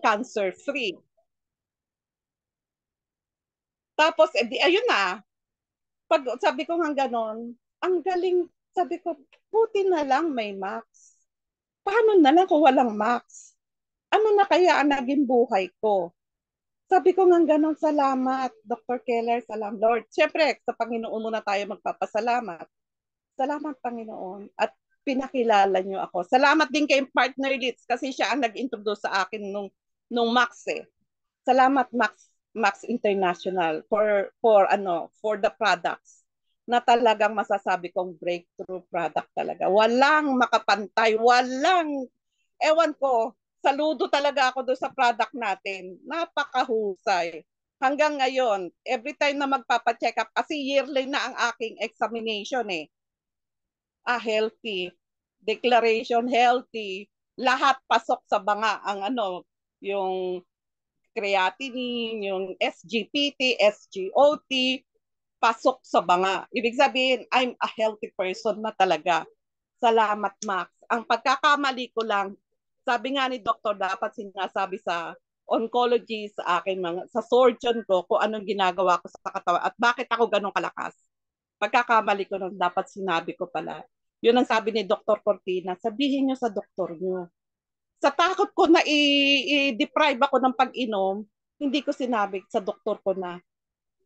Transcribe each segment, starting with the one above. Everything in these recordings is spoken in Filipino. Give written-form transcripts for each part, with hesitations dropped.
cancer-free. Tapos, ayun na. Pag sabi ko nga ganon, ang galing, sabi ko, buti na lang may Max. Paano na lang kung walang Max? Ano na kaya ang naging buhay ko? Sabi ko nga ganon, salamat, Dr. Keller, salamat, Lord. Siyempre, sa Panginoon muna tayo magpapasalamat. Salamat, Panginoon. At pinakilala niyo ako. Salamat din kay Partner Litz kasi siya ang nag-introduce sa akin nung Max eh. Salamat Max International for the products na talagang masasabi kong breakthrough product talaga. Walang makapantay, ewan ko, saludo talaga ako doon sa product natin. Napakahusay. Hanggang ngayon, every time na magpapa-check up, kasi yearly na ang aking examination eh. Healthy. Declaration healthy. Lahat pasok sa banga ang yung creatinine, yung SGPT, SGOT, pasok sa banga. Ibig sabihin, I'm a healthy person na talaga. Salamat, Max. Ang pagkakamali ko lang, sabi nga ni Doktor, dapat sinasabi sa oncology sa akin, sa surgeon ko, kung anong ginagawa ko sa katawan at bakit ako ganun kalakas. Pagkakamali ko nung dapat sinabi ko pala. Yun ang sabi ni Dr. Cortina, sabihin nyo sa doktor nyo. Sa takot ko na i-deprive ako ng pag-inom, hindi ko sinabi sa doktor ko na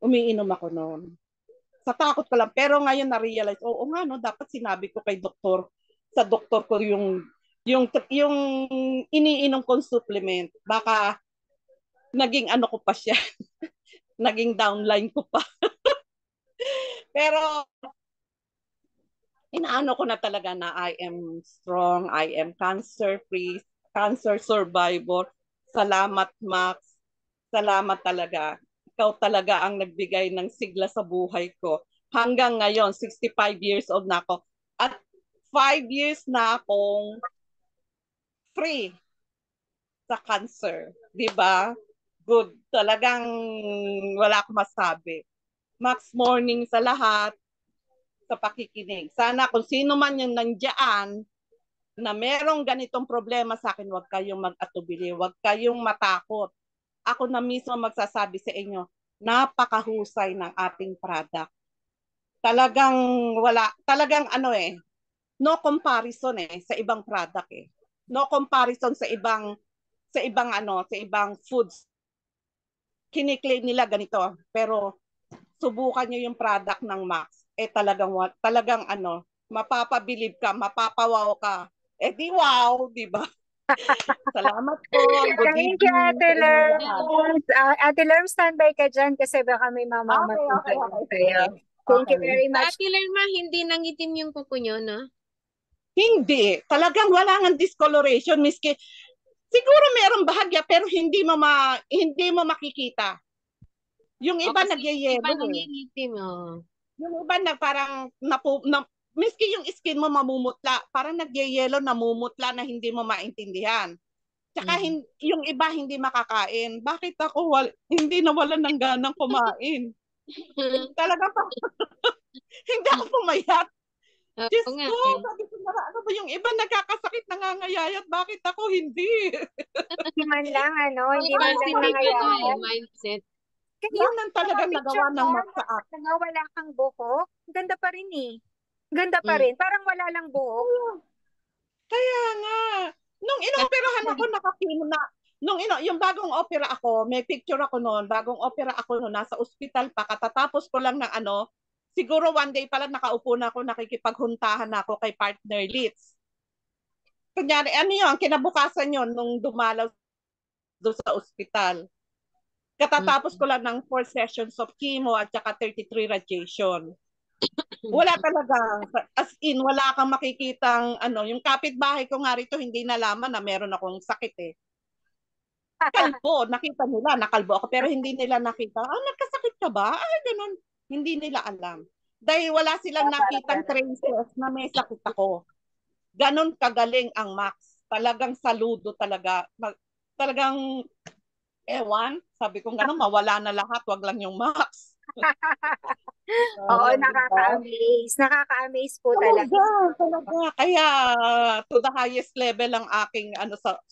umiinom ako noon. Sa takot ko lang. Pero ngayon na-realize, oo nga, no, dapat sinabi ko kay doktor, sa doktor ko yung iniinom kong supplement. Baka naging ano ko pa siya. Naging downline ko pa. Pero inaano ko na talaga na I am strong, I am cancer-free, cancer survivor. Salamat, Max. Salamat talaga. Ikaw talaga ang nagbigay ng sigla sa buhay ko. Hanggang ngayon, 65 years old na ako. At 5 years na akong free sa cancer. Diba? Good. Talagang wala akong masabi. Max, morning sa lahat sa pakikinig. Sana kung sino man yung nandiyan na merong ganitong problema sa akin, huwag kayong mag-atubili, huwag kayong matakot. Ako na mismo magsasabi sa inyo, napakahusay ng ating product. Talagang no comparison sa ibang product eh. No comparison sa ibang foods. Kiniklaim nila ganito, pero subukan niyo yung product ng Max. Talagang mapapabilib ka, mapapawaw ka. Di wow, di ba? Salamat po. Good Thank you, evening Ate sa inyo lahat. Lerms. Ate Lerms, standby ka dyan kasi baka may mamamatid Okay. sa'yo. Sige. Thank you Okay. very much. Ate Lerma, hindi nangitim yung kuko nyo, no? Hindi. Talagang wala ng discoloration. Miski, siguro meron bahagya pero hindi mo makikita. Yung iba nagyayelo Iba eh. nangingitim, oh. Yung iba na parang miski yung skin mo mamumutla, parang nagyayelo, namumutla na hindi mo maintindihan. Tsaka yung iba hindi makakain. Bakit ako hindi nawalan ng ganang kumain? Talaga pa, hindi ako pumayat. Diyos Oo nga, ko, eh. sabi ko na, ano ba yung iba nagkakasakit, nangangayayat, bakit ako hindi? Hindi man lang, hindi man lang Positive nangayayan. mindset. Kaya Yun ang talagang picture nagawa ng mo, Max sa akin. wala kang buhok, ganda pa rin eh. Ganda pa rin, parang wala lang buhok. Kaya nga, nung inoperahan ako, nakakino na, yung bagong opera ako, may picture ako noon, bagong opera ako noon, nasa ospital pa, katatapos ko lang ng siguro one day pala nakaupo na ako, nakikipaghuntahan na ako kay Partner Litz. Kunyari, yun, kinabukasan yun, nung dumalaw doon sa ospital. Katatapos ko lang ng 4 sessions of chemo at saka 33 radiation. Wala talaga. As in, wala kang makikitang, yung kapitbahay ko nga rito, hindi nalaman na meron akong sakit eh. Kalbo, nakita nila, nakalbo ako, pero hindi nila nakita, nagkasakit ka ba? Ganun. Hindi nila alam. Dahil wala silang nakitang traces na may sakit ako. Ganon kagaling ang Max. Talagang saludo talaga. Talagang, ewan, sabi ko gano'n, mawala na lahat, wag lang yung Max. Oo, nakaka-amaze. Nakaka-amaze po talaga. Talaga. Kaya to the highest level ang aking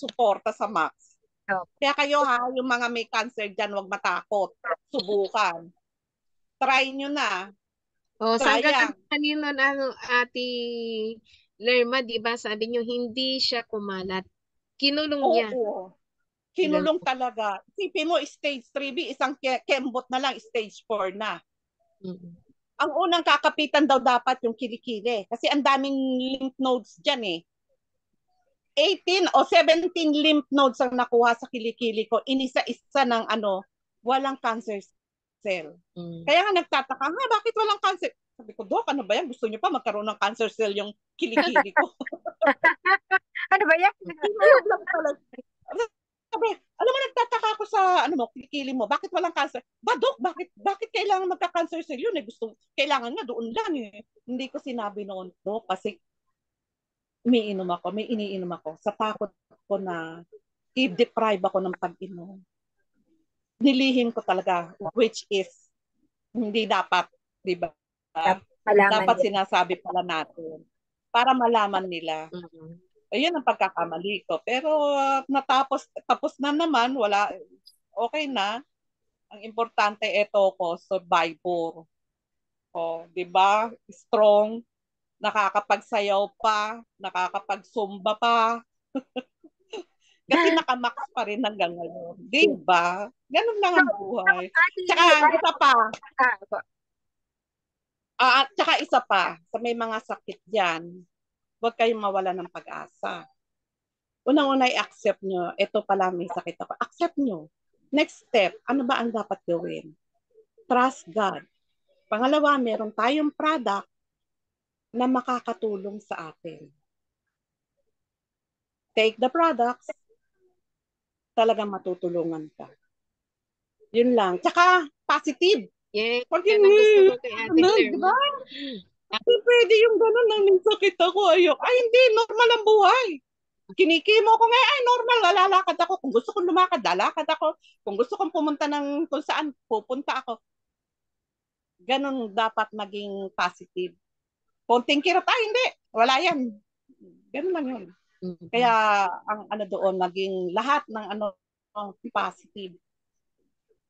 suporta sa Max. Oh, Kaya kayo ha, yung mga may cancer dyan, huwag matakot. Subukan. Try nyo na. O, saan ka Sayang. kanino ano, Ate Lerma, di ba? Sabi niyo, hindi siya kumalat. Kinulong niya. Oo. Kinulong Ganun. talaga. Isipin mo, stage 3B, isang kembot na lang, stage 4 na. Mm. Ang unang kakapitan daw dapat yung kilikili. Kasi ang daming lymph nodes dyan eh. 18 o 17 lymph nodes ang nakuha sa kilikili ko. Inisa-isa ng walang cancer cell. Mm. Kaya nga nagtataka, bakit walang cancer? Sabi ko, Dok, ano ba yan? Gusto niyo pa magkaroon ng cancer cell yung kilikili ko? ano ba yan? Kinulog lang talaga. Sabi, alam mo, nagtataka ako sa kilikili mo. Bakit walang cancer? Dok, bakit kailangan magka-cancer cell yun? Kailangan nga doon lang eh. Hindi ko sinabi noon, Dok, kasi may iniinom ako. Sa takot ko na i-deprive ako ng pag-inom. Nilihim ko talaga, which is hindi dapat, di ba? Malaman Dapat nila. sinasabi pala natin para malaman nila. Mm. Ayun ang pagkakamali ko. Pero tapos na naman, okay na. Ang importante ito ko, survivor. O, di ba? Strong, nakakapagsayaw pa, nakakapagsumba pa. Kasi nakamax pa rin hanggang ngayon. Di ba? Ganun lang So, ang buhay. Ate, Tsaka isa pa, po. tsaka isa pa, sa may mga sakit dyan, huwag kayong mawala ng pag-asa. Unang-una i-accept nyo, ito pala may sakit ako. Accept nyo. Next step, ano ba ang dapat gawin? Trust God. Pangalawa, meron tayong product na makakatulong sa atin. Take the products, talagang matutulungan ka. Yun lang. Tsaka, positive. Yes, Pag yan ang gusto ko kay Ate di Lerma. ba? Hindi pwede yung gano'n nang may sakit ako. Ay, hindi, normal ang buhay. Kinikimo ko ngayon, ay normal, lalakad ako. Kung gusto kong lumakad, lalakad ako. Kung gusto kong pumunta ng kung saan, pupunta ako. Ganon dapat maging positive. Konting kirot, hindi, wala yan. Ganon lang yun. Mm. Kaya ang doon, maging lahat ng positive.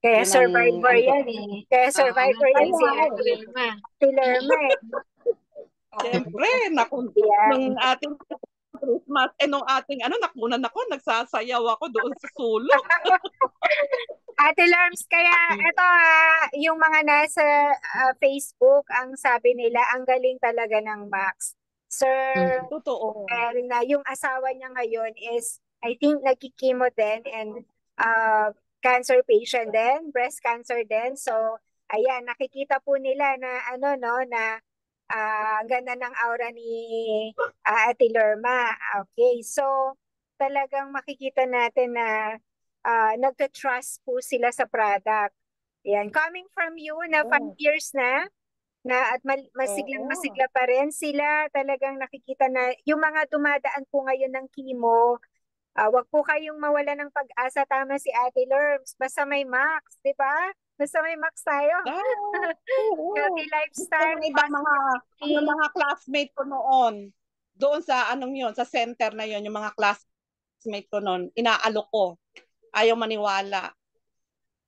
Kaya Yun ang, survivor yan eh. Kaya survivor yan si Ate Lerma. Ate Lerma eh. Siyempre, Yan. nung ating Christmas, nung ating, nakunan ako, nagsasayaw ako doon sa sulok. Ate Lerms, kaya ito yung mga nasa Facebook, ang sabi nila, ang galing talaga ng Max. Sir, Mm. Totoo. na yung asawa niya ngayon is, I think, nagkikimo din and cancer patient din, breast cancer din. So, ayan, nakikita po nila na na ang ganda ng aura ni Ate Lerma. Okay, so talagang makikita natin na nagka-trust po sila sa product. Yan, coming from you na 5 years na at masiglang Oo. masigla pa rin sila, talagang nakikita na yung mga dumadaan po ngayon ng chemo, wag po kayong mawala ng pag-asa. Tama si Ate Lerms, basta may Max, di ba? Basta may Max tayo. Healthy Oo. lifestyle, Yung ibang positivity. mga classmate ko noon, doon sa sa center na yon, yung mga classmate ko noon, inaalok ko. Ayaw maniwala.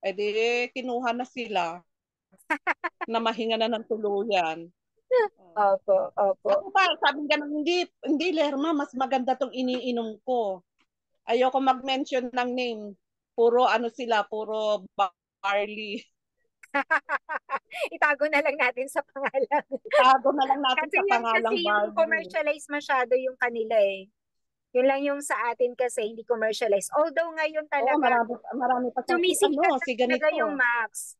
Eh di, kinuha na sila na mahinga na ng tuluyan. Opo, opo. Ako pa, sabi ganun, hindi Lerma, mas maganda tong iniinom ko. Ayoko mag-mention ng name. Puro puro barley. Itago na lang natin sa pangalan. Itago na lang natin Kasi sa yan kasi pangalang yung barley. commercialize masyado yung kanila eh. Yun lang yung sa atin kasi hindi commercialize. Although ngayon Oo, talaga, marami pa siyang sumisikat na si talaga ganito. yung Max.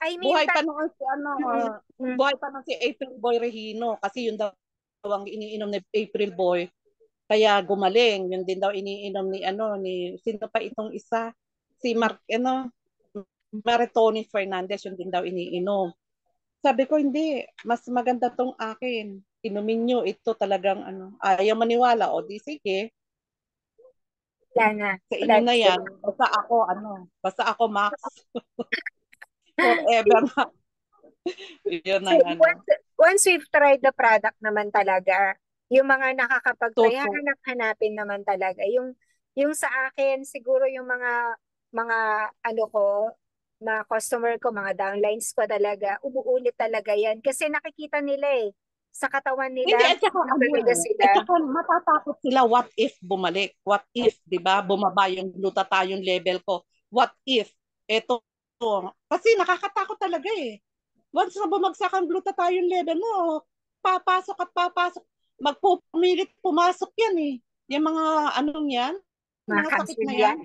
I mean, Buhay pa noon si mm, buhay pa noon si April Boy Regino kasi yun daw ang iniinom ni April Boy. Kaya gumaling. Yun din daw iniinom ni sino pa itong isa? Si Maritoni Fernandez, yun din daw iniinom. Sabi ko, hindi. Mas maganda tong akin. Inumin nyo. Ito talagang ayaw maniwala. O di sige. wala na. Sa Wala inyo na na yan. sila. Basta ako Max. Forever Max. Yun So, ang once we've tried the product naman talaga, yung mga nakakapag-try, Toto. hanapin naman talaga. Yung Yung sa akin, siguro yung mga ano ko, mga customer ko, mga downlines ko talaga, umuulit talaga yan. Kasi nakikita nila sa katawan Hindi, nila, at saka na ano talaga at sila. saka matatakot sila, what if bumalik? What if, di ba, bumaba yung glutathione level ko? What if? Eto, kasi nakakatakot talaga eh. Once na bumagsak ang glutathione level mo, papasok at papasok, magpumilit pumasok yan eh. Yung mga anong yan, Mga mga sakit cancer na yan. yan.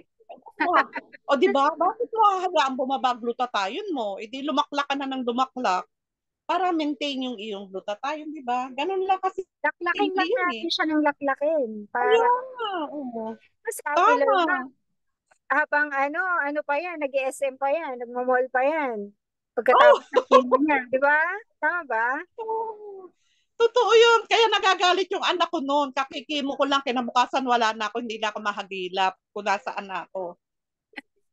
O di ba, bakit mo hahayaan bumaba ang glutathione mo? E di lumaklak ka na ng lumaklak para maintain yung iyong glutathione, di ba? Ganun lang kasi Laklakin simple lang yun eh. natin siya ng laklakin. Para Ayun nga, oo. sabi Tama. Lerma, habang ano pa yan, nag-SM pa yan, nagmamall pa yan. Oh, Pagkatapos ng chemo niya, di ba? Tama ba? oh. Totoo yun. Kaya nagagalit yung anak ko noon. Kakikimo ko lang, kinabukasan wala na ako, hindi na ako mahagilap kung nasaan na ako.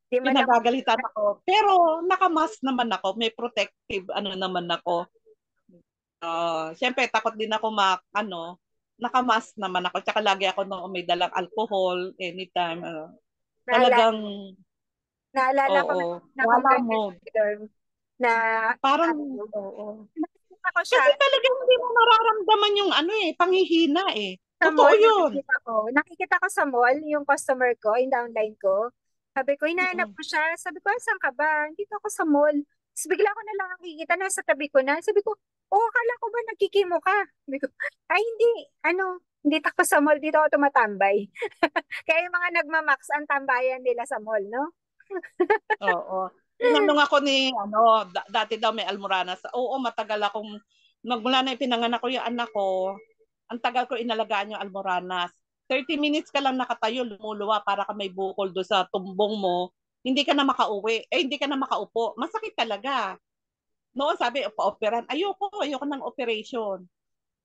Di man ako, Pinagagalitan ako. Pero nakamask naman ako. May protective ano naman ako. Siyempre, takot din ako nakamask naman ako. Tsaka lagi ako nung may dalang alcohol anytime. naalala, Talagang, naalala ko oo. na akong Wala ganyan, mo. na Parang, ano, oo. ako siya Kasi talagang hindi mo mararamdaman yung panghihina eh. sa Totoo mall, yun. nakikita ko sa mall, yung customer ko, yung downline ko. Sabi ko, hinahanap Mm-mm. ko siya. Sabi ko, saan ka ba? Dito ako sa mall. Tapos bigla ko na lang nakikita, nasa tabi ko na. Sabi ko, oh, akala ko ba nagkikimo ka? Sabi ko, ay hindi, dito ako sa mall, dito ako tumatambay. Kaya yung mga nagmamax, ang tambayan nila sa mall, no? Oo. Tinanong ako ni, dati daw may Almoranas. Oo, matagal akong, magmula na ipinanganak ko yung anak ko, ang tagal ko inalagaan yung Almoranas. 30 minutes ka lang nakatayo, lumuluwa para ka may bukol do sa tumbong mo, hindi ka na makauwi. Hindi ka na makaupo. Masakit talaga. Noon sabi, pa-operan. Ayoko ng operation.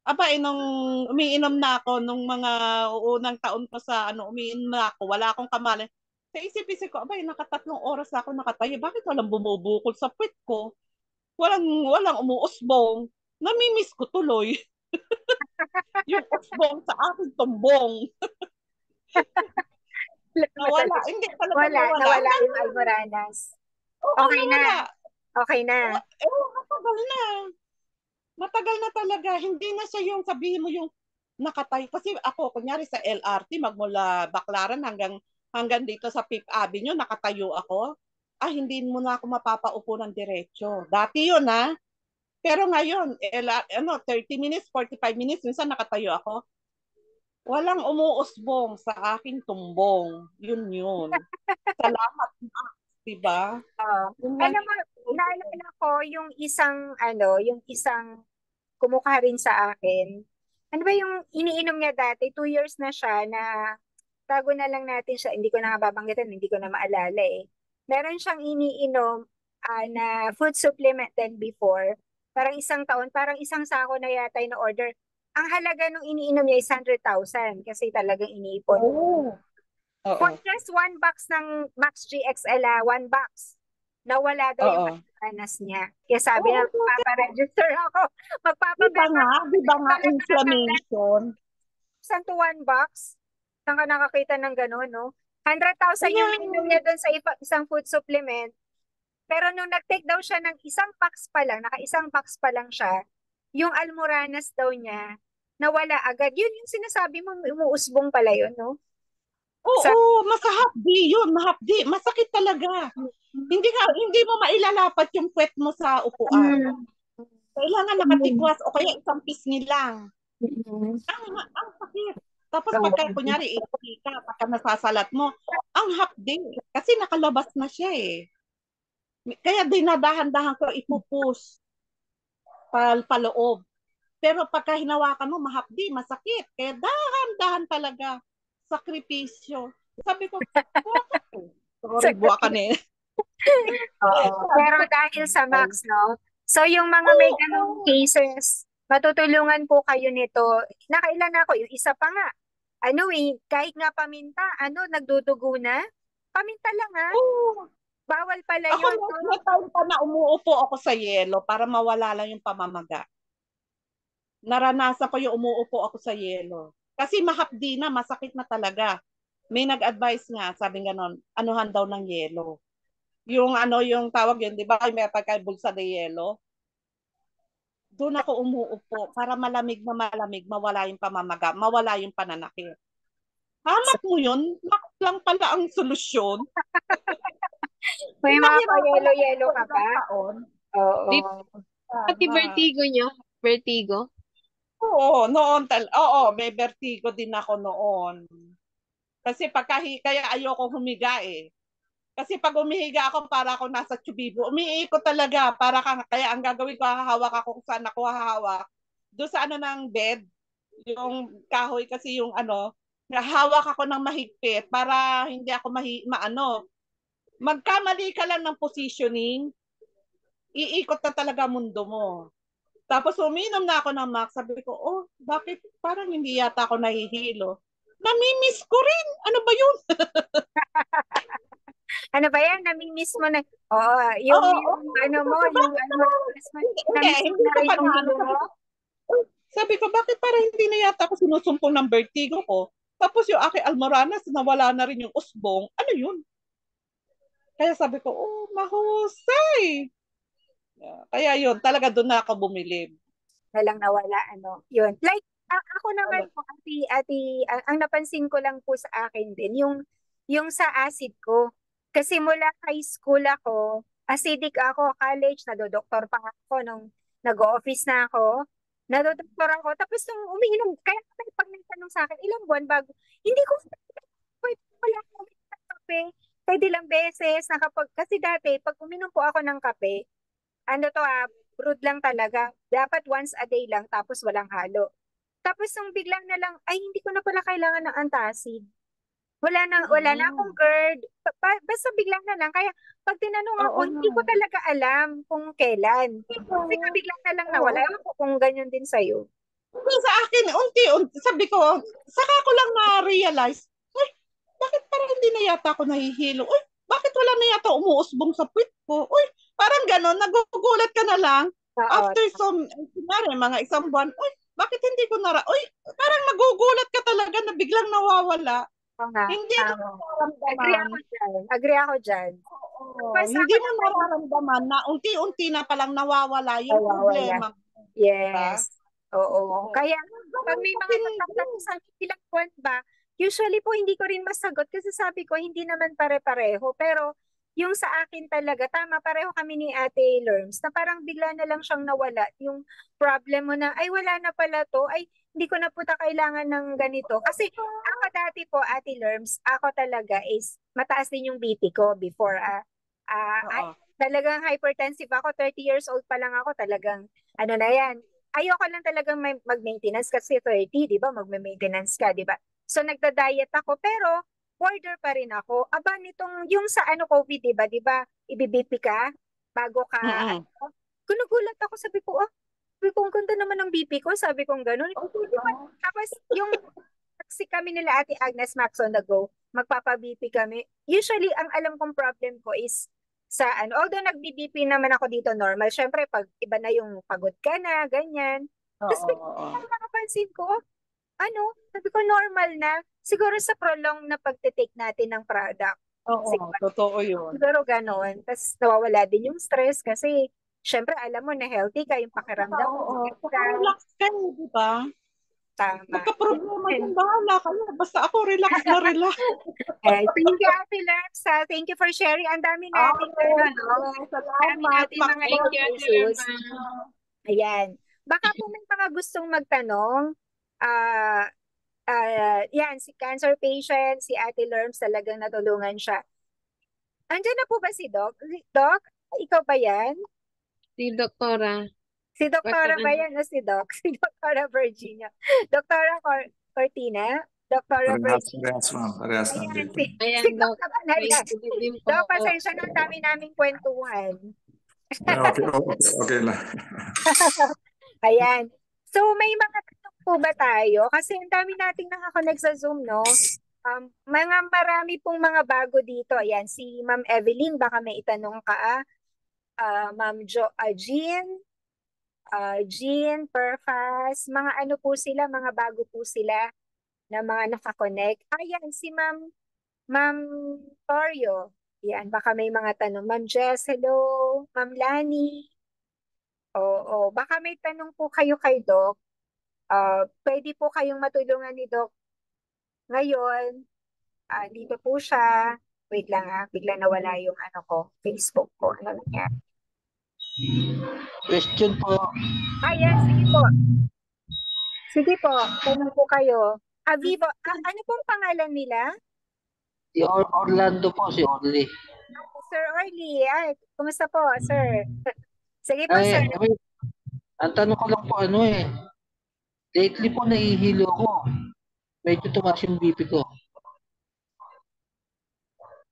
Aba, nung umiinom na ako, nung mga unang taon ko sa umiinom na ako, wala akong kamali. Sa isip-isip ko, abay, nakatatlong oras na ako nakatayo. Bakit walang bumubukol sa puwet ko? Walang umuusbong. Namimiss ko tuloy yung usbong sa aking tumbong. Nawala. Hindi talaga nawala. Nawala Hanggang, yung Almoranas. oo, Okay nawala. na. Okay na. Matagal na. Matagal na talaga. Hindi na siya yung sabihin mo yung nakatayo. Kasi ako, kunyari sa LRT, magmula Baclaran hanggang dito sa Fifth Avenue, nakatayo ako. Hindi mo na ako mapapaupo ng diretso. Dati yun, ha? Pero ngayon, 30 minutes, 45 minutes, minsan nakatayo ako. Walang umuusbong sa aking tumbong. Yun. Salamat, diba? Yun lang Alam mo, naalala ko yung isang kumukha rin sa akin. Ano ba yung iniinom niya dati? 2 years na siya na tago na lang natin siya. Hindi ko na nga babanggitin, hindi ko na maalala eh. Meron siyang iniinom na food supplement din before. Parang isang taon, parang isang sako na yata yung order. Ang halaga nung iniinom niya is 100,000 kasi talagang iniipon. Oo. For Oo. just one box ng Max GXL, one box, nawala daw yung Oo. pagkanas niya. Kaya sabi na, Oo. magpaparegister ako. Magpapabenta ako. Di ba nga, Talaga natanggal inflammation. to one box. Saan ka nakakita ng gano'n, no? 100,000 yung Kaya, nainom niya doon sa isang food supplement. Pero nung nag-take daw siya ng isang box pa lang, naka-isang box pa lang siya, yung almoranas daw niya, nawala agad. Yun yung sinasabi mo, umuusbong pala yun, no? Sa, oo, masahapdi yun, mahapdi. Masakit talaga. Hindi mo mailalapat yung puwet mo sa upuan. Mm. Kailangan Mm. nakatikwas o kaya isang pisngi lang. Mm. Ang sakit. Tapos pagka, Oo. kunyari, ka, pagka nasasalat mo, ang hapdi. Kasi nakalabas na siya eh. Kaya dinadahan-dahan ko ipupus paloob. Pero pagka hinawakan mo, mahapdi, masakit. Kaya dahan-dahan talaga. Sakripisyo. Sabi ko, bakit to? Sorry, buwakan eh. Oo. Sabi Pero ko, dahil sa Max, no? So, yung mga may ganong oo. cases, matutulungan po kayo nito. Nakailan ako, yung isa pa nga. Kahit nga paminta, nagdudugo na. Paminta lang ha. Oo. Bawal pala Ako yun, may no? time pa na umuupo ako sa yelo para mawala lang yung pamamaga. Naranasan ko yung umuupo ako sa yelo. Kasi mahapdi na, masakit na talaga. May nag-advise nga, sabi ganon, anuhan daw ng yelo. Yung ano, yung tawag yun, di ba, may pagkaibulsa de yelo. Doon ako umuupo para malamig na malamig, mawala yung pamamaga, mawala yung pananakit. Hamak mo yun, nakot lang pala ang solusyon. May mga Pinahirapan ako pa-yelo-yelo po ka ilang ba? taon. Oo. Di pati Sana. vertigo nyo? Vertigo? Oo, noon oo, may vertigo din ako noon. Kasi kaya ayoko humiga eh. Kasi pag umihiga ako, para ako nasa tubibo. Umiikot talaga. Kaya ang gagawin ko, hahawak ako kung saan ako hahawak. Doon sa ano ng bed, yung kahoy kasi yung ano, hawak ako ng mahigpit para hindi ako magkamali ka lang ng positioning, iikot na talaga mundo mo. Tapos uminom na ako ng Max. Sabi ko, oh, bakit parang hindi yata ako nahihilo? Namimiss ko rin. Ano ba yun? Ano ba yan? Namimiss mo na. Oo, Oo, yung ano mo, sabi, yung bakit ano, naman? Hindi, namiss mo hindi na ko rin pa yung na ano. hilo mo. Sabi ko, bakit parang hindi na yata ako sinusumpong ng vertigo ko? Tapos yung aking almoranas, nawala na rin yung usbong. Ano yun? Kaya sabi ko, oh, mahusay. Kaya yun, talaga doon na ako bumilib. Na lang nawala, ano, yun. Like, ako naman po, ang napansin ko lang po sa akin din, yung sa acid ko. Kasi mula high school ako, acidic ako, college, nadodoktor pa ako nung nag-office na ako. Nadodoktor ako. Tapos nung umiinom, kaya pag nagtanong sa akin, ilang buwan bago, hindi ko pwede wala akong uminom ng kape. Pwede lang beses, kasi dati, pag uminom po ako ng kape, ano to brewed lang talaga. Dapat once a day lang, tapos walang halo. Tapos nung biglang na lang, ay hindi ko na pala kailangan ng antacid. Wala na akong Mm. GERD. Basta biglang na lang. Kaya pag tinanong Oo ako, nga. hindi ko talaga alam kung kailan. Kasi nga biglang na lang Oo. nawala. Ewan ko kung ganyan din sa'yo. Kung sa akin, unti-unti, sabi ko, saka ko lang na-realize, ay, bakit parang hindi na yata ako nahihilo? Uy, bakit wala na yata umuusbong sa puwit ko? Uy, parang gano'n, nagugulat ka na lang. Oo. After kunwari, mga isang buwan, uy, bakit hindi ko uy, parang nagugulat ka talaga na biglang nawawala. Oo nga. Hindi mo Tama. Agree nararamdaman. ako dyan. Agree ako dyan. Oo, Tapos hindi ako mo naman, nararamdaman na unti-unti na palang nawawala yung nawawala. problema. Diba? Yes. Oo. Oo. Kaya pag Ganun may mga katindi. nagtatanong sa akin, ilang buwan ba? Usually po hindi ko rin masagot kasi sabi ko hindi naman pare-pareho. Pero yung sa akin talaga, tama, pareho kami ni Ate Lerms na parang bigla na lang siyang nawala. Yung problem mo na, ay wala na pala to, ay hindi ko na po kailangan ng ganito. Kasi ako dati po, Ate Lerms, ako talaga is mataas din yung BP ko before. Oo. Talagang hypertensive ako, 30 years old pa lang ako, talagang ano na yan. Ayoko lang talagang mag-maintenance kasi 30, di ba? Magme-maintenance ka, di ba? So nagda-diet ako pero order pa rin ako. Aba nitong yung sa ano COVID, di ba? Di ba? Ibi-BP ka bago ka Mm-mm. ano. Gunugulat ako, sabi ko, oh, sabi ko, ang ganda naman ng BP ko, sabi ko ganun. Di ba? Tapos yung kasi kami nila Ate Agnes Max on the go, magpapa-BP kami. Usually, ang alam kong problem ko is sa ano, although nag-BP naman ako dito normal, syempre pag iba na yung pagod ka na, ganyan. Tapos Oo, oo. biglang nakapansin ko, oh, ano, sabi ko normal na, siguro sa prolong na pagtitake natin ng product. Oo, totoo yun. Siguro ganon. Tapos nawawala din yung stress kasi syempre alam mo na healthy ka, yung Saka, pakiramdam mo, oo. maganda, Saka relax ka, di ba? tama. Magka-problema din, bahala ka na. Basta ako, relax na relax. Thank you, Ate Lance. Thank you for sharing. Ang dami nating, Okay, ano, no? sige. Dami Salamat, nating mga Thank Maxwell. you, Ate issues. Lerma. Ayan. Baka po may mga gustong magtanong. Ah, yan, si cancer patient, si Ate Lerms, talagang natulungan siya. Andiyan na po ba si Doc? Doc, ikaw ba yan? Si Doktora. Si Basta Doktora ba ano. yan o si Doc? Si Doktora Virginia. Doktora Cortina? Doktora Parehas, Virginia. parehas ma'am. Parehas Ayan, nandito. si Ayan, Doc Dok. naman na Nice yan. to meet you po. Doc, pasensya na, ang dami naming kwentuhan. Okay, okay, okay lang. Ayan. So, may mga tanong po ba tayo? Kasi ang dami nating nakakonect sa Zoom, no? Marami pong mga bago dito. Ayan, si Ma'am Evelyn, baka may itanong ka. Ma'am Jean, Perfas, mga ano po sila, mga bago po sila na mga nakakonect. Ayan, si Ma'am Ma'am Torio, yan, baka may mga tanong. Ma'am Jess, hello. Ma'am Lani, oo, baka may tanong po kayo kay Doc. Pwede po kayong matulungan ni Doc ngayon. Dito po siya. Wait lang bigla nawala yung ano ko, Facebook ko. Ano nangyari? Question po. Yes, sige po. Sige po, tanong po kayo. Vivo, ano pong pangalan nila? Si Orlando po, si Orly. Sir Orly, kumusta po, sir? Sige po, sir. Ang tanong ko lang po lately po nahihilo ako. Medyo tumaas yung BP ko.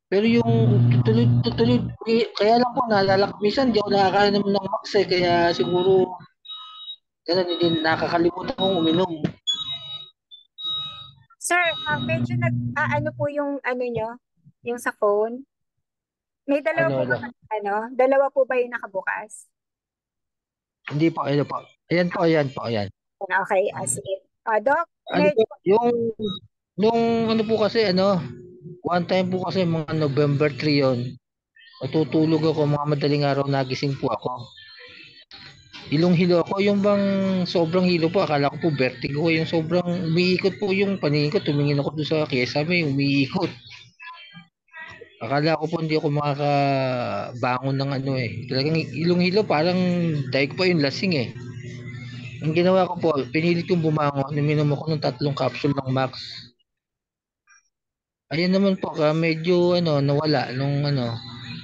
Pero yung tutuloy, kaya lang po naalala ko, minsan di ako nakakain naman ng max kaya siguro ganun, hindi nakakalimutan kong uminom. Sir, medyo ano po yung ano nyo, yung sa phone? May dalawa dalawa po ba yung nakabukas? Hindi po, ayan po. Ayan po. Okay, sige. Doc, medyo... Nung ano po kasi, one time po kasi mga November 3 yun, natutulog ako, mga madaling araw, nagising po ako. Hilong-hilo ako, yung bang sobrang hilo po, akala ko po vertigo, yung sobrang umiikot po yung paningin ko, tumingin ako doon sa kesame, umiikot. Akala ko po hindi ako makakabangon ng talagang hilong-hilo, parang daig pa yung lasing Ang ginawa ko po, pinilit kong bumangon, uminom ako ng 3 capsule ng Max. Ayun naman po, medyo nawala nung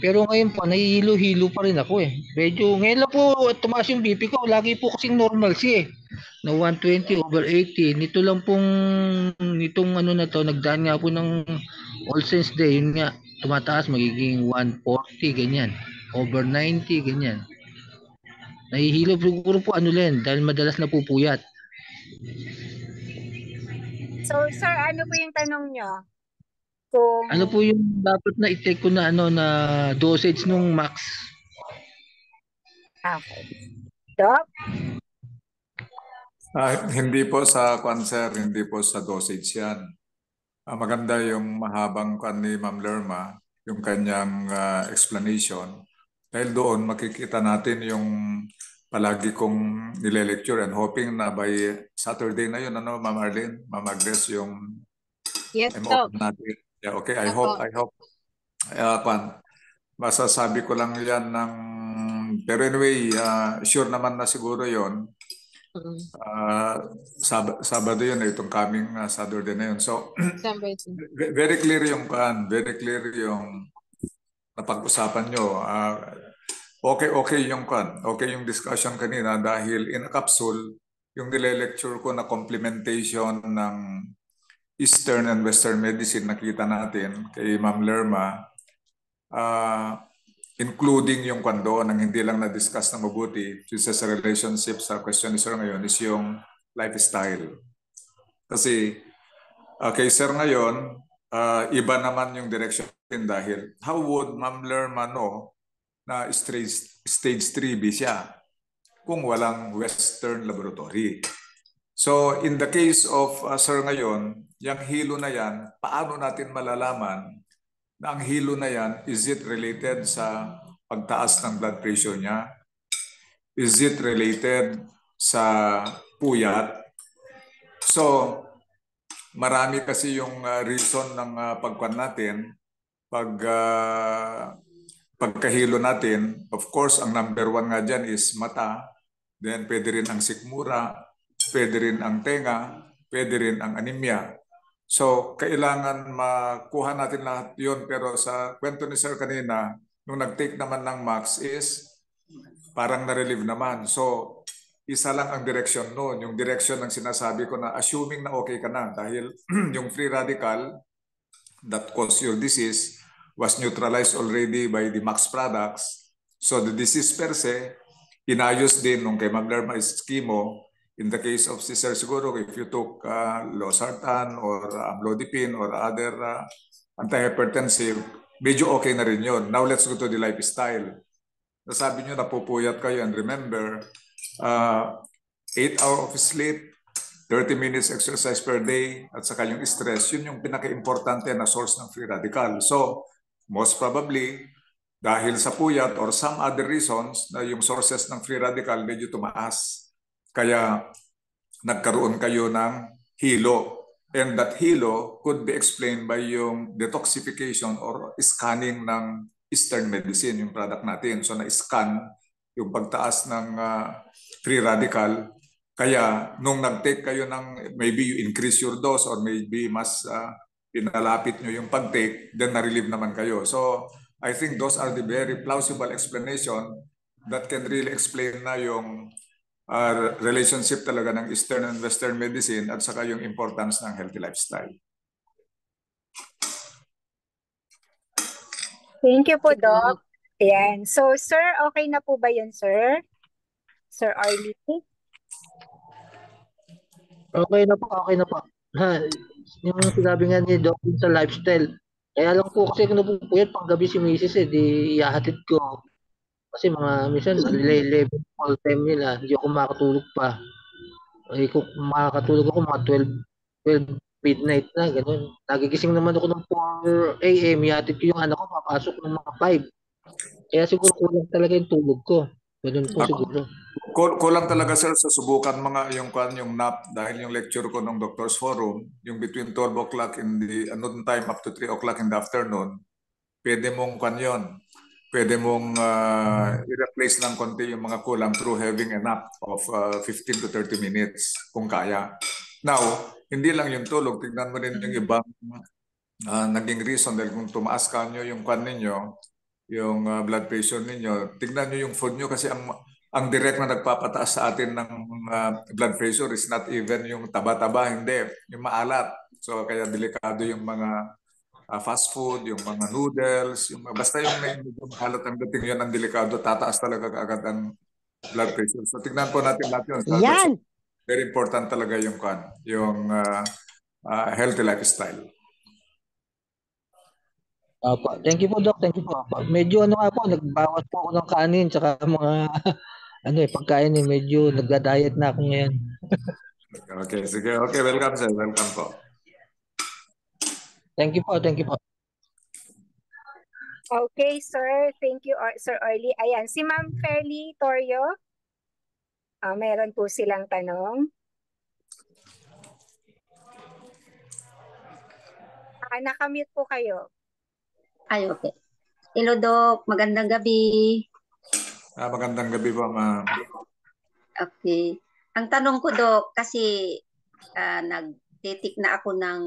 Pero ngayon po, nahihilo-hilo pa rin ako Medyo, ngayon lang po tumaas yung BP ko. Lagi po kasing normal siya na 120/80. Nitong na to, nagdaan nga po ng All Saints Day. Yun nga, tumataas, magiging 140, ganyan. Over 90, ganyan. Nahihilo siguro po dahil madalas napupuyat. So, sir, ano po yung tanong nyo? Ano po yung dapat na i-take ko na na dosage nung Max? Okay. Doc? Hindi po sa cancer, hindi po sa dosage yan. Maganda yung mahabang ni Ma'am Lerma, yung kanyang explanation. Dahil doon makikita natin yung palagi kong nile-lecture and hoping na by Saturday na yun, Ma'am Arlene, Ma'am Agnes, yung yes, open natin. Yeah, okay, I hope. Masasabi ko lang yan pero anyway, sure naman na siguro yon. Sabado yun, itong coming Saturday na yun. So, very clear yung napag-usapan nyo. Okay yung discussion kanina dahil in a capsule, yung nile-lecture ko na complementation ng Eastern and Western medicine nakita natin kay Ma'am Lerma, including yung doon ang hindi lang na-discuss na mabuti sa relationship sa question ni Sir ngayon is yung lifestyle. Kasi kay Sir ngayon, iba naman yung direction dahil how would Ma'am Lerma know na stage 3B siya kung walang Western laboratory? So in the case of Sir ngayon, yung hilo na yan, paano natin malalaman na ang hilo na yan, is it related sa pagtaas ng blood pressure niya? Is it related sa puyat? So marami kasi yung reason ng pagkuan natin, pagkahilo natin. Of course, ang number 1 nga dyan is mata, then pwede rin ang sikmura, pwede rin ang tenga, pwede rin ang anemia. So, kailangan makuha natin lahat yun. Pero sa kwento ni Sir kanina, nung nag-take naman ng Max is parang na-relieve naman. So, isa lang ang direction noon. Yung direction ng sinasabi ko na assuming na okay ka na dahil yung free radical that cause your disease was neutralized already by the Max products. So, the disease per se, inayos din nung kay Ma'am Lerma is chemo. In the case of Sir siguro, if you took losartan or amlodipine or other antihypertensive, medyo okay na rin yun. Now let's go to the lifestyle. Nasabi nyo napupuyat kayo and remember, 8 hours of sleep, 30 minutes exercise per day at saka yung stress, yun yung pinaka-importante na source ng free radical. So, most probably, dahil sa puyat or some other reasons na yung sources ng free radical medyo tumaas. Kaya nagkaroon kayo ng hilo. And that hilo could be explained by yung detoxification or scanning ng Eastern medicine, yung product natin. So na-scan yung pagtaas ng free radical. Kaya nung nag-take kayo ng, maybe you increase your dose or maybe mas pinalapit nyo yung pag-take, then na-relieve naman kayo. So I think those are the very plausible explanation that can really explain na yung relationship talaga ng Eastern and Western medicine at saka yung importance ng healthy lifestyle. Thank you po, Doc. Ayan. So, sir, okay na po ba yun, sir? Sir Arlie? Okay na po, okay na po. Ha, yung sinabi nga ni Doc sa lifestyle. Kaya lang po kasi kung napupuyat pang gabi si Mrs. di ihahatid ko. Kasi minsan 11 all time nila, hindi ako makatulog pa. Ay, kung makakatulog ako mga 12 midnight na, ganun. Nagigising naman ako ng 4 a.m. Ihatid ko yung anak ko, papasok ng mga 5. Kaya siguro kulang talaga yung tulog ko. Ganun po siguro. Kulang talaga sir sa subukan yung nap dahil yung lecture ko ng Doctors Forum, yung between 12 o'clock in the noon time up to 3 o'clock in the afternoon, pwede mong pwede mong i-replace ng konti yung mga kulang through having a nap of 15 to 30 minutes kung kaya. Now, hindi lang yung tulog, tignan mo rin yung ibang naging reason dahil kung tumaas ka nyo yung ninyo, yung blood pressure ninyo, tignan nyo yung food nyo kasi ang direct na nagpapataas sa atin ng blood pressure is not even yung taba-taba, hindi, yung maalat. So kaya delikado yung mga fast food, yung mga noodles, basta yung medyo maalat ang dating yun ang delikado, tataas talaga agad ang blood pressure. So tignan po natin lahat yun. So, Yan! Very important talaga yung healthy lifestyle. Opo. Thank you po, Doc. Thank you po. Medyo nagbawas po ako ng kanin tsaka mga pagkain medyo nagda-diet na ako ngayon. Okay, sige. Okay, welcome sir. Welcome po. Thank you po. Thank you po. Okay, sir. Thank you, Sir Arlie. Ayan, si Ma'am Fairly Torio. Meron po silang tanong. Nakamute po kayo. Ay, okay. Hello, Doc. Magandang gabi. Magandang gabi po, ma'am. Okay. Ang tanong ko, Doc, kasi nagtitik na ako ng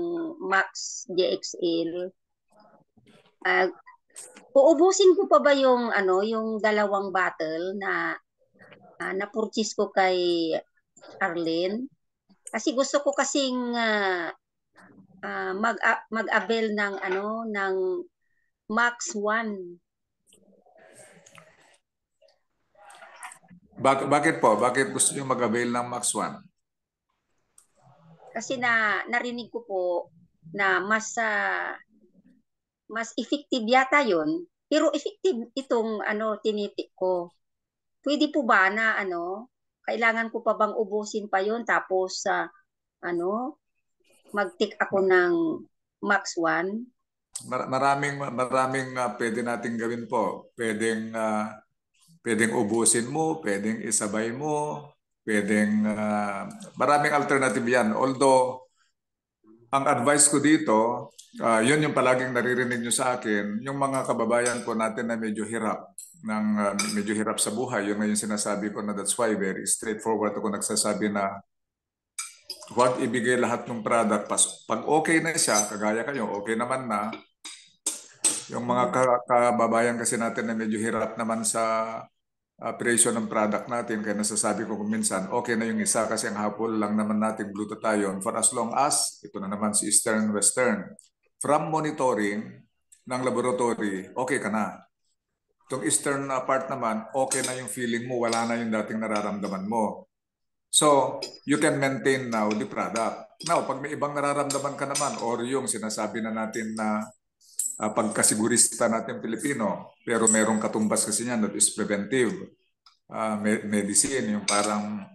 Max GXL. Uubusin ko pa ba yung yung dalawang bottle na na-purchase ko kay Arlene? Kasi gusto ko kasing mag-avail ng ng Max 1. Bakit po? Bakit gusto niyo mag-avail ng Max 1? Kasi narinig ko po na mas effective yata yon. Pero effective itong tinitik ko. Pwede po ba na kailangan ko pa bang ubusin pa yon tapos mag-take ako ng Max 1? Maraming pwede nating gawin po. Pwedeng ubusin mo, pwedeng isabay mo, pwedeng maraming alternative yan. Although, ang advice ko dito, yun yung palaging naririnig nyo sa akin, yung mga kababayan po natin na medyo hirap sa buhay, yun ngayon sinasabi ko na that's why very straightforward ako nagsasabi na huwag ibigay lahat ng product. Pag okay na siya, kagaya kayo, okay naman na, yung mga kababayan kasi natin na medyo hirap naman sa presyo ng product natin, kaya nasasabi ko kung minsan, okay na yung isa kasi ang hapol lang naman natin glutathione for as long as, ito na naman si Eastern and Western, from monitoring ng laboratory, okay ka na. Itong Eastern part naman, okay na yung feeling mo, wala na yung dating nararamdaman mo. So, you can maintain now the product. Now, pag may ibang nararamdaman ka naman or yung sinasabi na natin na pagkasigurista natin Pilipino, pero merong katumbas kasi niyan that is preventive medicine, yung parang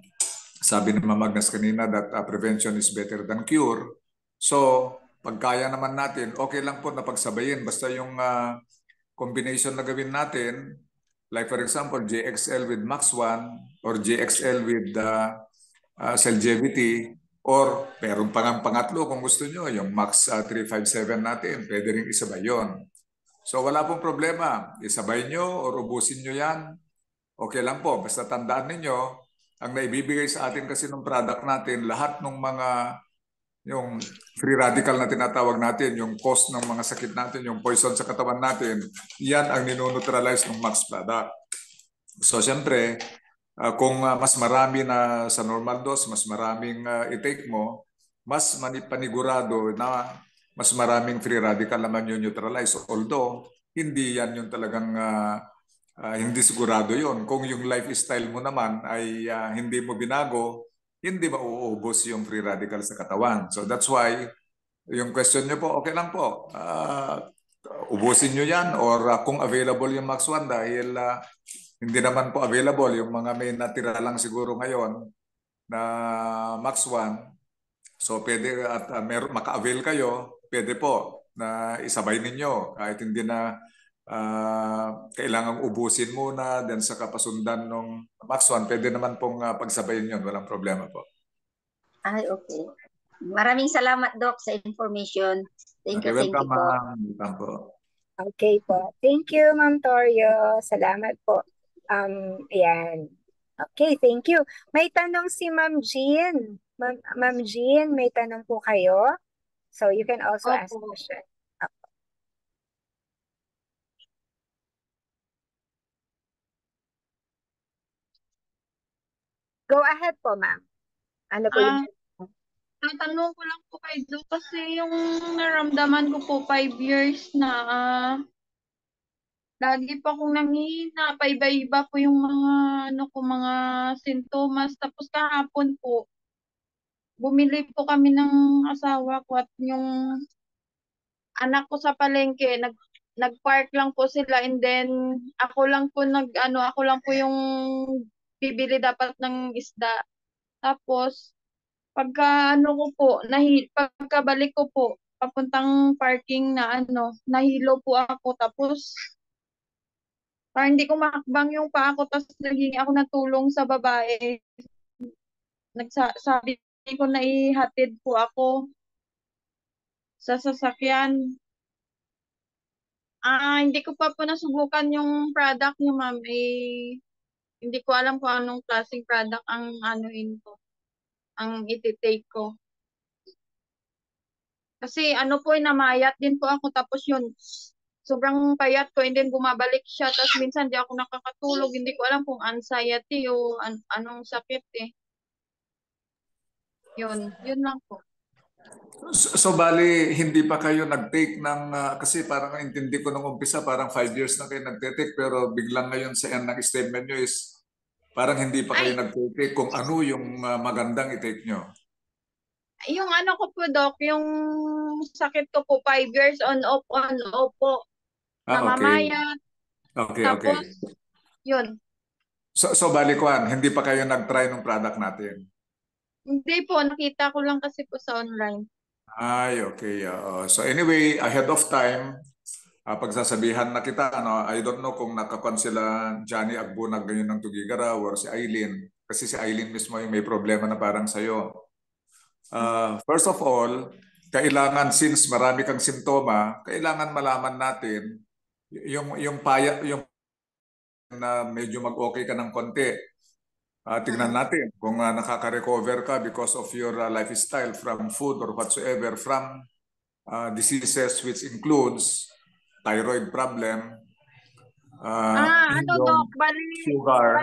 sabi ni Ma'am Agnes kanina that prevention is better than cure. So, pagkaya naman natin, okay lang po na pagsabayin. Basta yung combination na gawin natin, like for example, JXL with Max1 or JXL with Celgevity, or meron pang pangatlo kung gusto nyo, yung Max 357 natin, pwede rin isabay yun. So wala pong problema, isabay nyo or ubusin nyo yan, okay lang po. Basta tandaan ninyo, ang naibibigay sa atin kasi ng product natin, lahat ng mga yung free radical na tinatawag natin, yung cause ng mga sakit natin, yung poison sa katawan natin, yan ang ninoneutralize ng Max product. So siyempre, kung mas marami na sa normal dose, mas maraming i-take mo, mas panigurado na mas maraming free radical naman yung neutralize. Although, hindi yan yung talagang hindi sigurado yon. Kung yung lifestyle mo naman ay hindi mo binago, hindi mauubos yung free radical sa katawan. So that's why, yung question nyo po, okay lang po. Ubusin nyo yan or kung available yung Max 1 dahil hindi naman po available yung mga may natira lang siguro ngayon na Max 1. So pwede at maka-avail kayo, pwede po na isabay ninyo kahit hindi na kailangang ubusin muna then sa kapasundan ng Max 1, pwede naman pong pagsabayin yun, walang problema po. Ay, okay. Maraming salamat, Doc, sa information. Thank you Welcome, po. Welcome po. Okay po. Thank you, Ma'am Torio. Salamat po. Ayan. Okay, thank you. May tanong si Ma'am Jean. Ma'am Jean, may tanong po kayo? So you can also ask Opo. question. Go ahead po, ma'am. Ano po yung... Tatanong ko lang po kay Doc kasi yung naramdaman ko po 5 years na lagi pa akong nanghihina, paiba-iba po yung mga mga sintomas. Tapos kahapon po, bumili po kami ng asawa ko at yung anak ko sa palengke, nag-park lang po sila and then ako lang po ako lang po yung bibili dapat ng isda. Tapos pagka ko po, pagkabalik ko po, papuntang parking na nahilo po ako. Tapos, parang hindi ko makakbang yung paa ko. Tapos, naghingi ako ng tulong sa babae. Sabi ko na ihatid po ako sa sasakyan. Hindi ko pa po nasubukan yung product niyo, ma'am. Hindi ko alam kung anong klaseng product ang ang iti-take ko. Kasi po namayat din po ako tapos yun sobrang payat ko and then bumabalik siya tapos minsan di ako nakakatulog, hindi ko alam kung anxiety o anong sakit eh. Yun lang po. So bali, hindi pa kayo nag-take ng, kasi parang intindi ko nung umpisa, parang 5 years na kayo nag-take pero biglang ngayon sa end ng statement nyo is parang hindi pa kayo nag-take kung ano yung magandang i-take nyo. Yung ko po, Doc, yung sakit ko po 5 years on off po. Namamayat. Okay. Tapos, yun. So bali Kwan, hindi pa kayo nag-try ng product natin? Hindi po, nakita ko lang kasi po sa online. Ay, okay. So anyway, ahead of time, pagsasabihan na kita, I don't know kung nakakon sila Johnny Agbunag ngayon ng Tugigaraw or si Aileen. Kasi si Aileen mismo yung may problema na parang sa'yo. First of all, kailangan since marami kang simptoma, kailangan malaman natin yung na medyo mag-okay ka ng konti. Tingnan natin kung nakaka-recover ka because of your lifestyle from food or whatsoever from diseases which includes thyroid problem, Doc, sugar.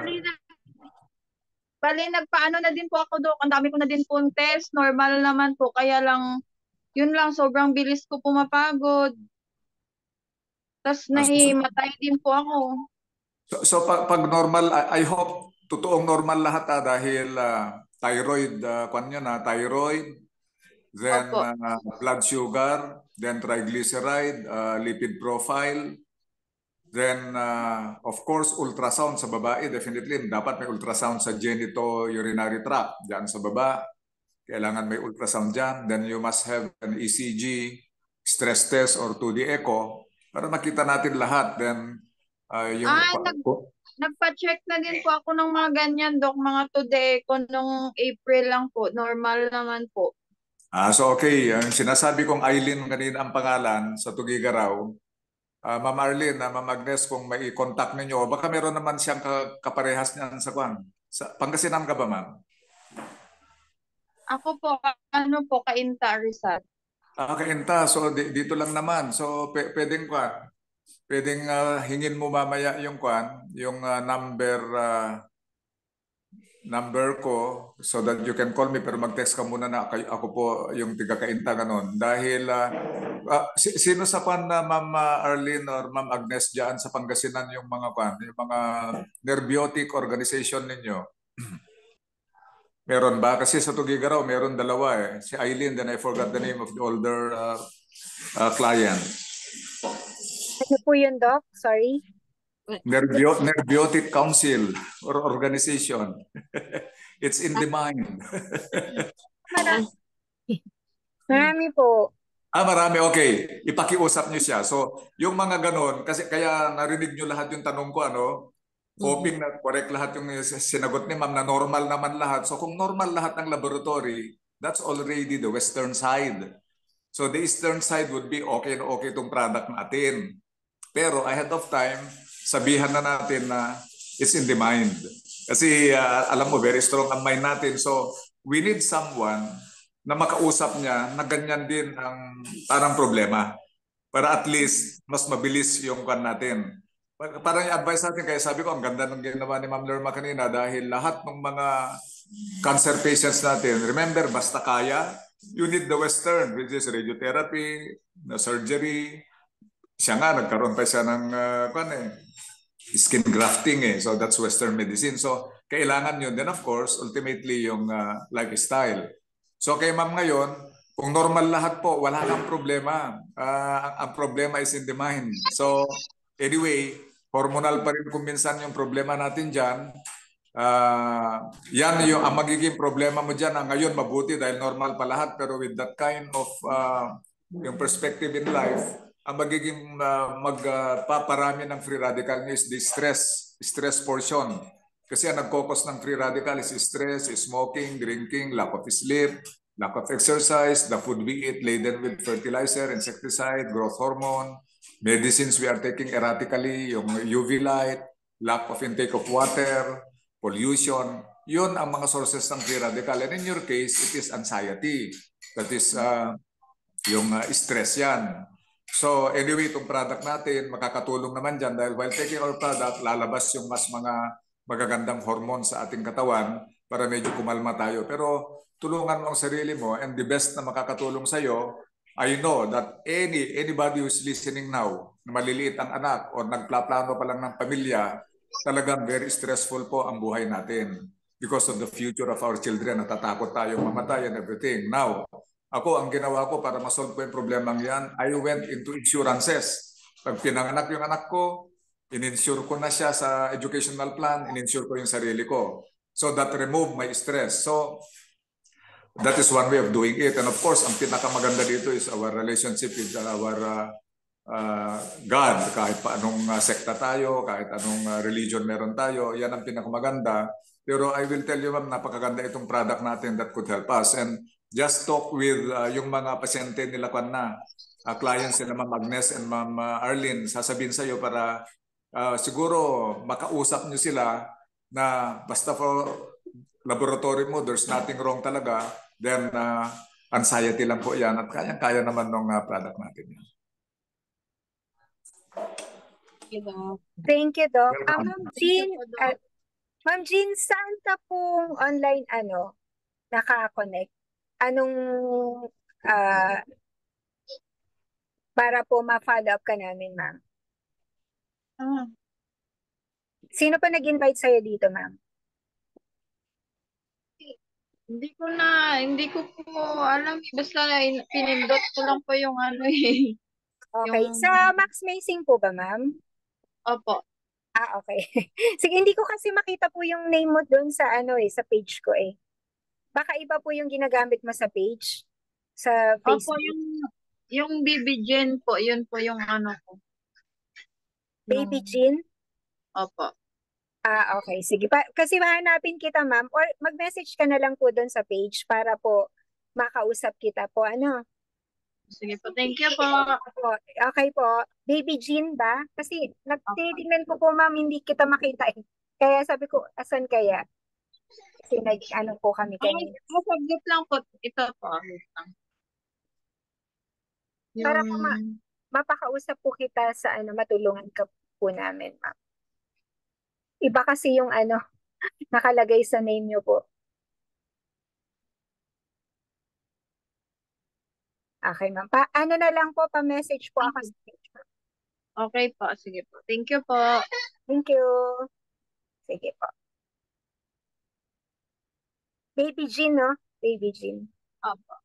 Bali, nagpaano na din po ako, Doc. Ang dami ko na din pong test. Normal naman po. Kaya lang, yun lang, sobrang bilis ko pumapagod. Tapos nahimatay din po ako. So pag normal, I hope totoong normal lahat dahil thyroid, thyroid, then blood sugar, then triglyceride, lipid profile, Then, of course, ultrasound sa babae, definitely. Dapat may ultrasound sa genitourinary tract. Diyan sa baba, kailangan may ultrasound dyan. Then you must have an ECG, stress test, or 2D echo para makita natin lahat. Then, yung... Nagpa-check na din po ako ng mga ganyan, Dok. Mga today ko nung April lang po. Normal naman po. So okay, ang sinasabi kong Eileen kanina ang pangalan sa Tugigaraw. Ma'am Arlene, Ma'am Agnes, kung may contact ninyo, baka meron naman siyang kaparehas niyan sa Kwan. Pangasinan ka ba, ma'am? Ako po, ano po, Kainta, Rizal. Kainta, so dito lang naman. So pwedeng Kwan, pwedeng hingin mo mamaya yung Kwan, yung number ko so that you can call me, pero mag-text ka muna na ako po yung tiga-Kainta ganon. Dahil sino sa Kwan na Ma'am Arlene or Ma'am Agnes dyan sa Pangasinan yung mga Kwan, yung mga nerbiotic organization ninyo? Meron ba? Kasi sa Tugigaraw meron dalawa eh. Si Eileen, then I forgot the name of the older client. Ano po yun, Doc? Sorry. Nerbiotic Council or organization. It's in the mind. Marami po. Marami. Okay. Ipakiusap niyo siya. So, yung mga ganon, kasi kaya narinig niyo lahat yung tanong ko, ano? Hoping na correct lahat yung sinagot ni ma'am na normal naman lahat. So, kung normal lahat ng laboratory, that's already the western side. So, the eastern side would be okay na okay itong product natin. Pero ahead of time, sabihan na natin na it's in the mind. Kasi alam mo, very strong ang mind natin. So, we need someone na makausap niya na ganyan din ang parang problema. Para at least mas mabilis yung kan natin. Parang yung advice natin, kaya sabi ko, ang ganda ng ginawa ni Ma'am Lerma kanina dahil lahat ng mga cancer patients natin, remember, basta kaya, you need the Western, which is radiotherapy, surgery. Siya nga, nagkaroon pa siya ng skin grafting eh. So that's Western medicine. So kailangan yun. Then of course, ultimately yung lifestyle. So kay ma'am ngayon, kung normal lahat po, wala kang problema. Ang problema is in the mind. So anyway, hormonal pa rin kung minsan yung problema natin dyan. Yan yung ang magiging problema mo dyan. Ngayon mabuti dahil normal pa lahat. Pero with that kind of yung perspective in life, ang magiging magpaparami ng free radical nyo is the stress portion. Kasi ang nagkokos ng free radical is stress, smoking, drinking, lack of sleep, lack of exercise, the food we eat laden with fertilizer, insecticide, growth hormone, medicines we are taking erratically, yung UV light, lack of intake of water, pollution. Yun ang mga sources ng free radical. And in your case, it is anxiety. That is yung stress yan. So anyway, itong product natin, makakatulong naman dyan dahil while taking our product, lalabas yung mas mga magagandang hormone sa ating katawan para medyo kumalma tayo. Pero tulungan mo ang sarili mo, and the best na makakatulong sa'yo, I know that anybody who's listening now, na maliliit ang anak o nagplaplano pa lang ng pamilya, talagang very stressful po ang buhay natin because of the future of our children. Natatakot tayong mamatay and everything. Now, ako, ang ginawa ko para masolve ko yung problemang yan, I went into insurances. Pag pinanganak yung anak ko, in-insure ko na siya sa educational plan, in-insure ko yung sarili ko. So that removed my stress. So that is one way of doing it. And of course, ang pinakamaganda dito is our relationship with our God. Kahit pa anong sekta tayo, kahit anong religion meron tayo, yan ang pinakamaganda. Pero I will tell you, ma'am, napakaganda itong product natin that could help us. And just talk with yung mga pasyente nila clients nila Ma'am Agnes and Ma'am Arlene, sasabihin sa iyo para siguro makausap niyo sila na basta for laboratory mo, there's nothing wrong talaga, then anxiety lang po yan at kayang-kaya naman ng product natin yan. Thank you, Doc. Ma'am Jean, saan ka pong online naka-connect? Anong para po ma-follow up ka namin, ma'am? Sino pa nag-invite sa'yo dito, ma'am? Hindi ko po alam. Basta pinindot ko lang po yung Okay. Sa Max Mazing po ba, ma'am? Opo. Okay. Sige, hindi ko kasi makita po yung name mo doon sa sa page ko eh. Baka iba po yung ginagamit mo sa page sa Opo, Facebook. yung BB Jen po, yun po yung ano ko. Baby Yung- Jean? Opo. Okay. Sige. Kasi mahanapin kita, ma'am. Or mag-message ka na lang po doon sa page para po makausap kita po. Ano? Sige po. Thank you po. Opo. Okay po. Baby Jean ba? Kasi nagtitingnan ko po, ma'am, hindi kita makita eh. Kaya sabi ko, asan kaya? Kasi nag-ano po kami Ay, kanina. saglit lang po. Ito po. Wait lang. Para po Yung... mapakausap po kita sa matulungan ka po namin, ma'am. Iba kasi yung nakalagay sa name niyo po. Okay, ma'am. Ano na lang po, pa-message po ako sa page, ma'am. Okay po. Sige po. Thank you po. Thank you. Sige po. Baby Jean, no? Baby Jean. Opo.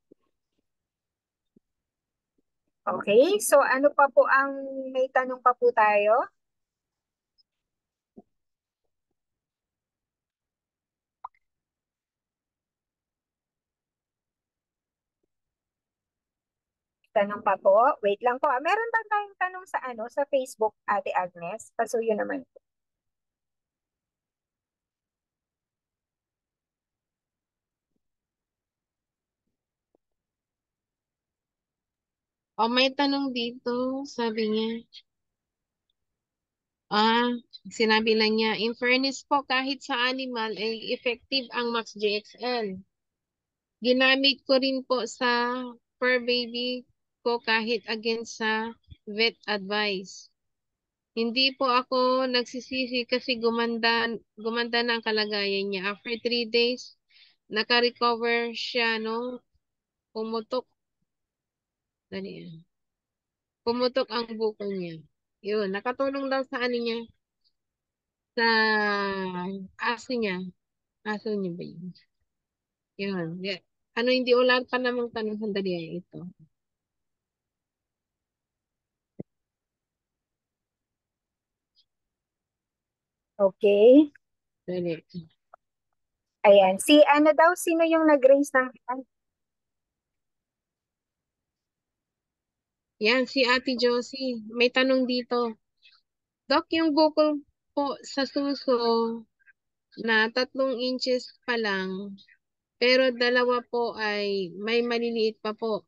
Okay, so ano pa po may tanong pa po tayo? Tanong pa po? Wait lang po. Meron ba tayong tanong sa Facebook, Ate Agnes? Pasuyo naman po. May tanong dito, sabi niya. Sinabi lang niya, in fairness po, kahit sa animal, ay effective ang Max GXL. Ginamit ko rin po sa fur baby ko kahit against sa vet advice. Hindi po ako nagsisisi kasi gumanda na ang kalagayan niya. After 3 days, naka-recover siya, no? Pumutok. Pumutok ang buko niya. Yun, nakatulong daw sa ano niya, sa aso niya. Aso niya ba yun? Yun. Ano, hindi ulan pa namang tanong sandali ito. Okay. Dali. Ayan. Sino yung nag-raise ng hand? Yan, si Ate Josie. May tanong dito. Dok, yung bukol po sa suso na 3 inches pa lang, pero 2 po ay may maliliit pa po.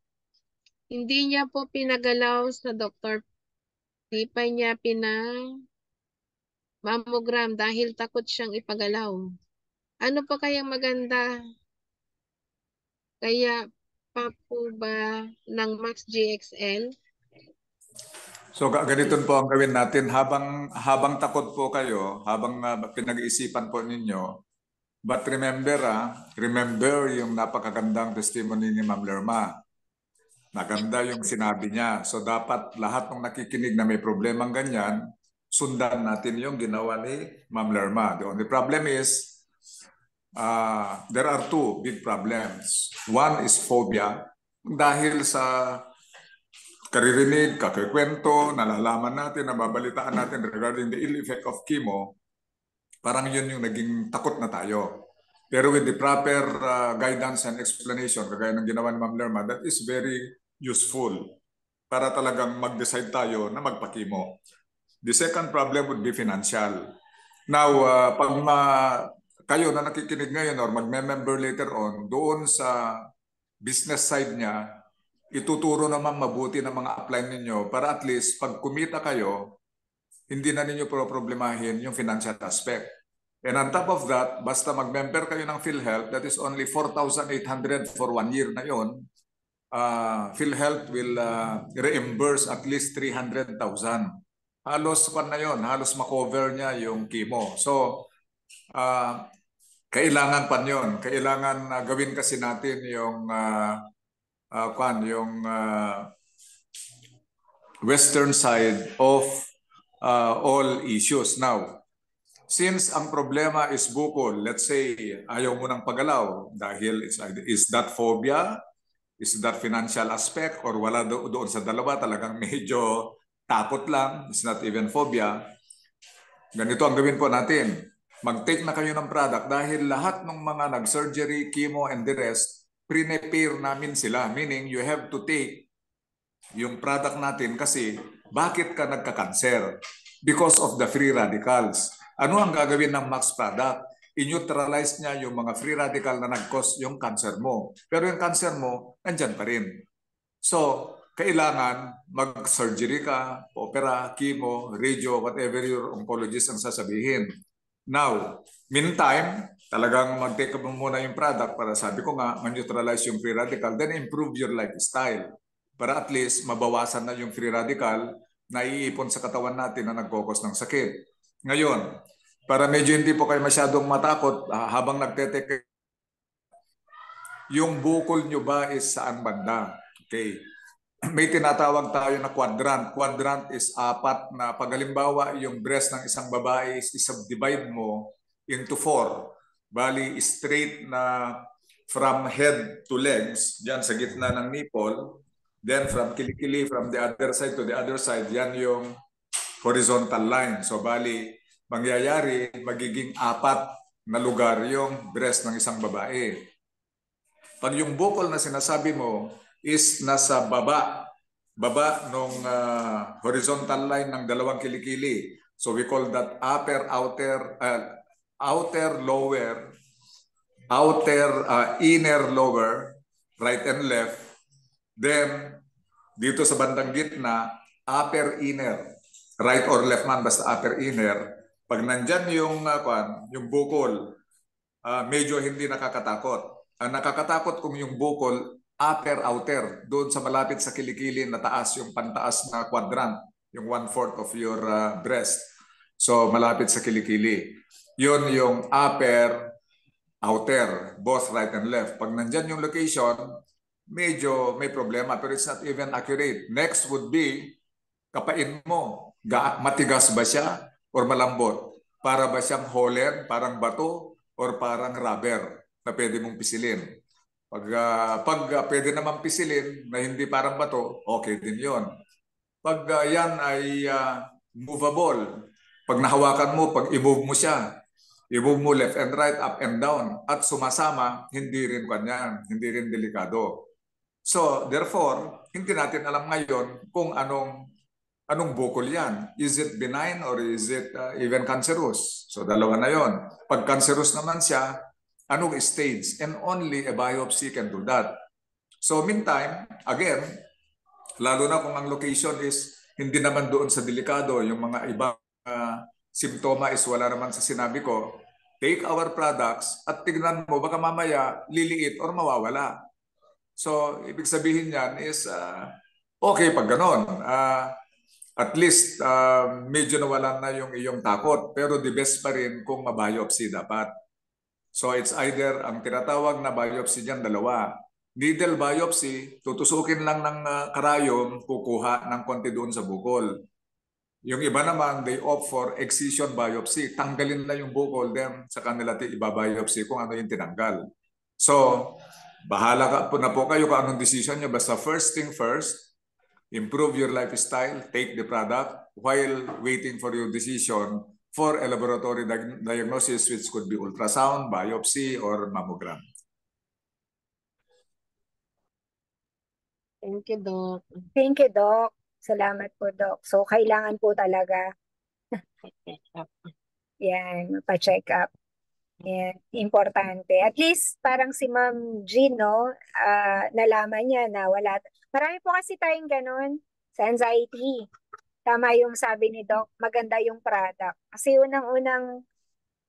Hindi niya po pinagalaw sa doktor. Di pa niya mammogram dahil takot siyang ipagalaw. Ano pa kayang maganda? Kaya pa po ba ng Max GXL? So ganito po ang gawin natin habang takot po kayo, habang pinag-iisipan po ninyo. But remember yung napakagandang testimony ni Ma'am Lerma. Maganda yung sinabi niya. So dapat lahat ng nakikinig na may problemang ganyan, sundan natin yung ginawa ni Ma'am Lerma. The only problem is there are 2 big problems. One is phobia. Dahil sa karirinig, kakikwento, nalalaman natin, nababalitaan natin regarding the ill effect of chemo, parang yun yung naging takot na tayo. Pero with the proper guidance and explanation, kagaya ng ginawa ni Ma'am Lerma, that is very useful para talagang mag-decide tayo na magpa-chemo. The second problem would be financial. Now, pag kayo na nakikinig ngayon or magme-member later on, doon sa business side niya, ituturo naman mabuti ng mga upline ninyo para at least pag kumita kayo, hindi na ninyo problemahin yung financial aspect. And on top of that, basta mag-member kayo ng PhilHealth, that is only 4,800 for 1 year na yun. PhilHealth will reimburse at least 300,000. Halos na yun, halos makover niya yung chemo. So, kailangan pa yun. Kailangan gawin kasi natin yung western side of all issues. Now, since ang problema is bukol, let's say ayaw mo ng pagalaw dahil is that phobia, is that financial aspect, or wala doon sa dalawa, talagang medyo takot lang, it's not even phobia. ganito ang gawin po natin. Mag-take na kayo ng product dahil lahat ng mga nag-surgery, chemo, and the rest, prepare namin sila. Meaning, you have to take yung product natin kasi bakit ka nagka-cancer? Because of the free radicals. Ano ang gagawin ng Max product? I-neutralize niya yung mga free radical na nag-cause yung cancer mo. Pero yung cancer mo, nandyan pa rin. So, kailangan mag-surgery ka, opera, chemo, radio, whatever your oncologist ang sasabihin. Now, meantime, talagang mag-take mo muna yung product para sabi ko nga, ma-neutralize yung free radical, then improve your lifestyle. Para at least mabawasan na yung free radical na iipon sa katawan natin na nagkokos ng sakit. Ngayon, para medyo hindi po kayo masyadong matakot habang nagteteke, yung bukol nyo ba is saan banda? Okay. May tinatawag tayo na quadrant. Quadrant is 4 na pag halimbawa yung breast ng isang babae is i-subdivide mo into 4. Bali, straight na from head to legs, dyan sa gitna ng nipple. Then from kilikili, from the other side to the other side, yan yung horizontal line. So bali, mangyayari, magiging 4 na lugar yung breast ng isang babae. Pag yung bukol na sinasabi mo is nasa baba nung horizontal line ng dalawang kilikili. So we call that upper, outer, lower, outer, inner, lower, right and left. Then, dito sa bandang gitna, upper, inner. Right or left man, basta upper, inner. Pag nandyan yung bukol, medyo hindi nakakatakot. Ang nakakatakot kung yung bukol, upper, outer, doon sa malapit sa kilikili na taas, yung pantaas na quadrant, yung 1/4 of your breast. So, malapit sa kilikili. Yun yung upper, outer, both right and left. Pag nandyan yung location, medyo may problema, pero it's not even accurate. Next would be, kapain mo, matigas ba siya or malambot? Para ba siyang holen, parang bato, or parang rubber na pwede mong pisilin? Pag pwede naman pisilin na hindi parang bato, okay din yon. Pag yan ay movable, pag nahawakan mo, pag i-move mo siya, i-move mo left and right, up and down, at sumasama, hindi rin kanyan, hindi rin delikado. So, therefore, hindi natin alam ngayon kung anong bukol yan. Is it benign or is it even cancerous? So, dalawa na yon. Pag cancerous naman siya, anong stage? And only a biopsy can do that. So, meantime, again, lalo na kung ang location is hindi naman doon sa delikado, yung mga ibang simptoma is wala naman sa sinabi ko, take our products at tignan mo, baka mamaya liliit or mawawala. So, ibig sabihin yan is, okay pag ganon. At least, medyo nawalan na yung iyong takot. Pero the best pa rin kung mabiopsy dapat. So, it's either, ang tinatawag na biopsy dyan, dalawa. Needle biopsy, tutusukin lang ng karayom, kukuha ng konti doon sa bukol. Yung iba naman, they opt for excision biopsy. Tanggalin na yung bukol, then sa kanila ibabiopsy kung ano yung tinanggal. So, bahala ka po na po kayo kung anong decision nyo. Basta first thing first, improve your lifestyle, take the product while waiting for your decision for a laboratory diagnosis which could be ultrasound, biopsy, or mammogram. Thank you, Doc. Thank you, Doc. Salamat po, Doc. So, kailangan po talaga yan, pa-check up. Yan, importante. At least, parang si Ma'am Jean, no, nalaman niya na wala. Marami po kasi tayong ganun sa anxiety. Tama yung sabi ni Doc, maganda yung product. Kasi unang-unang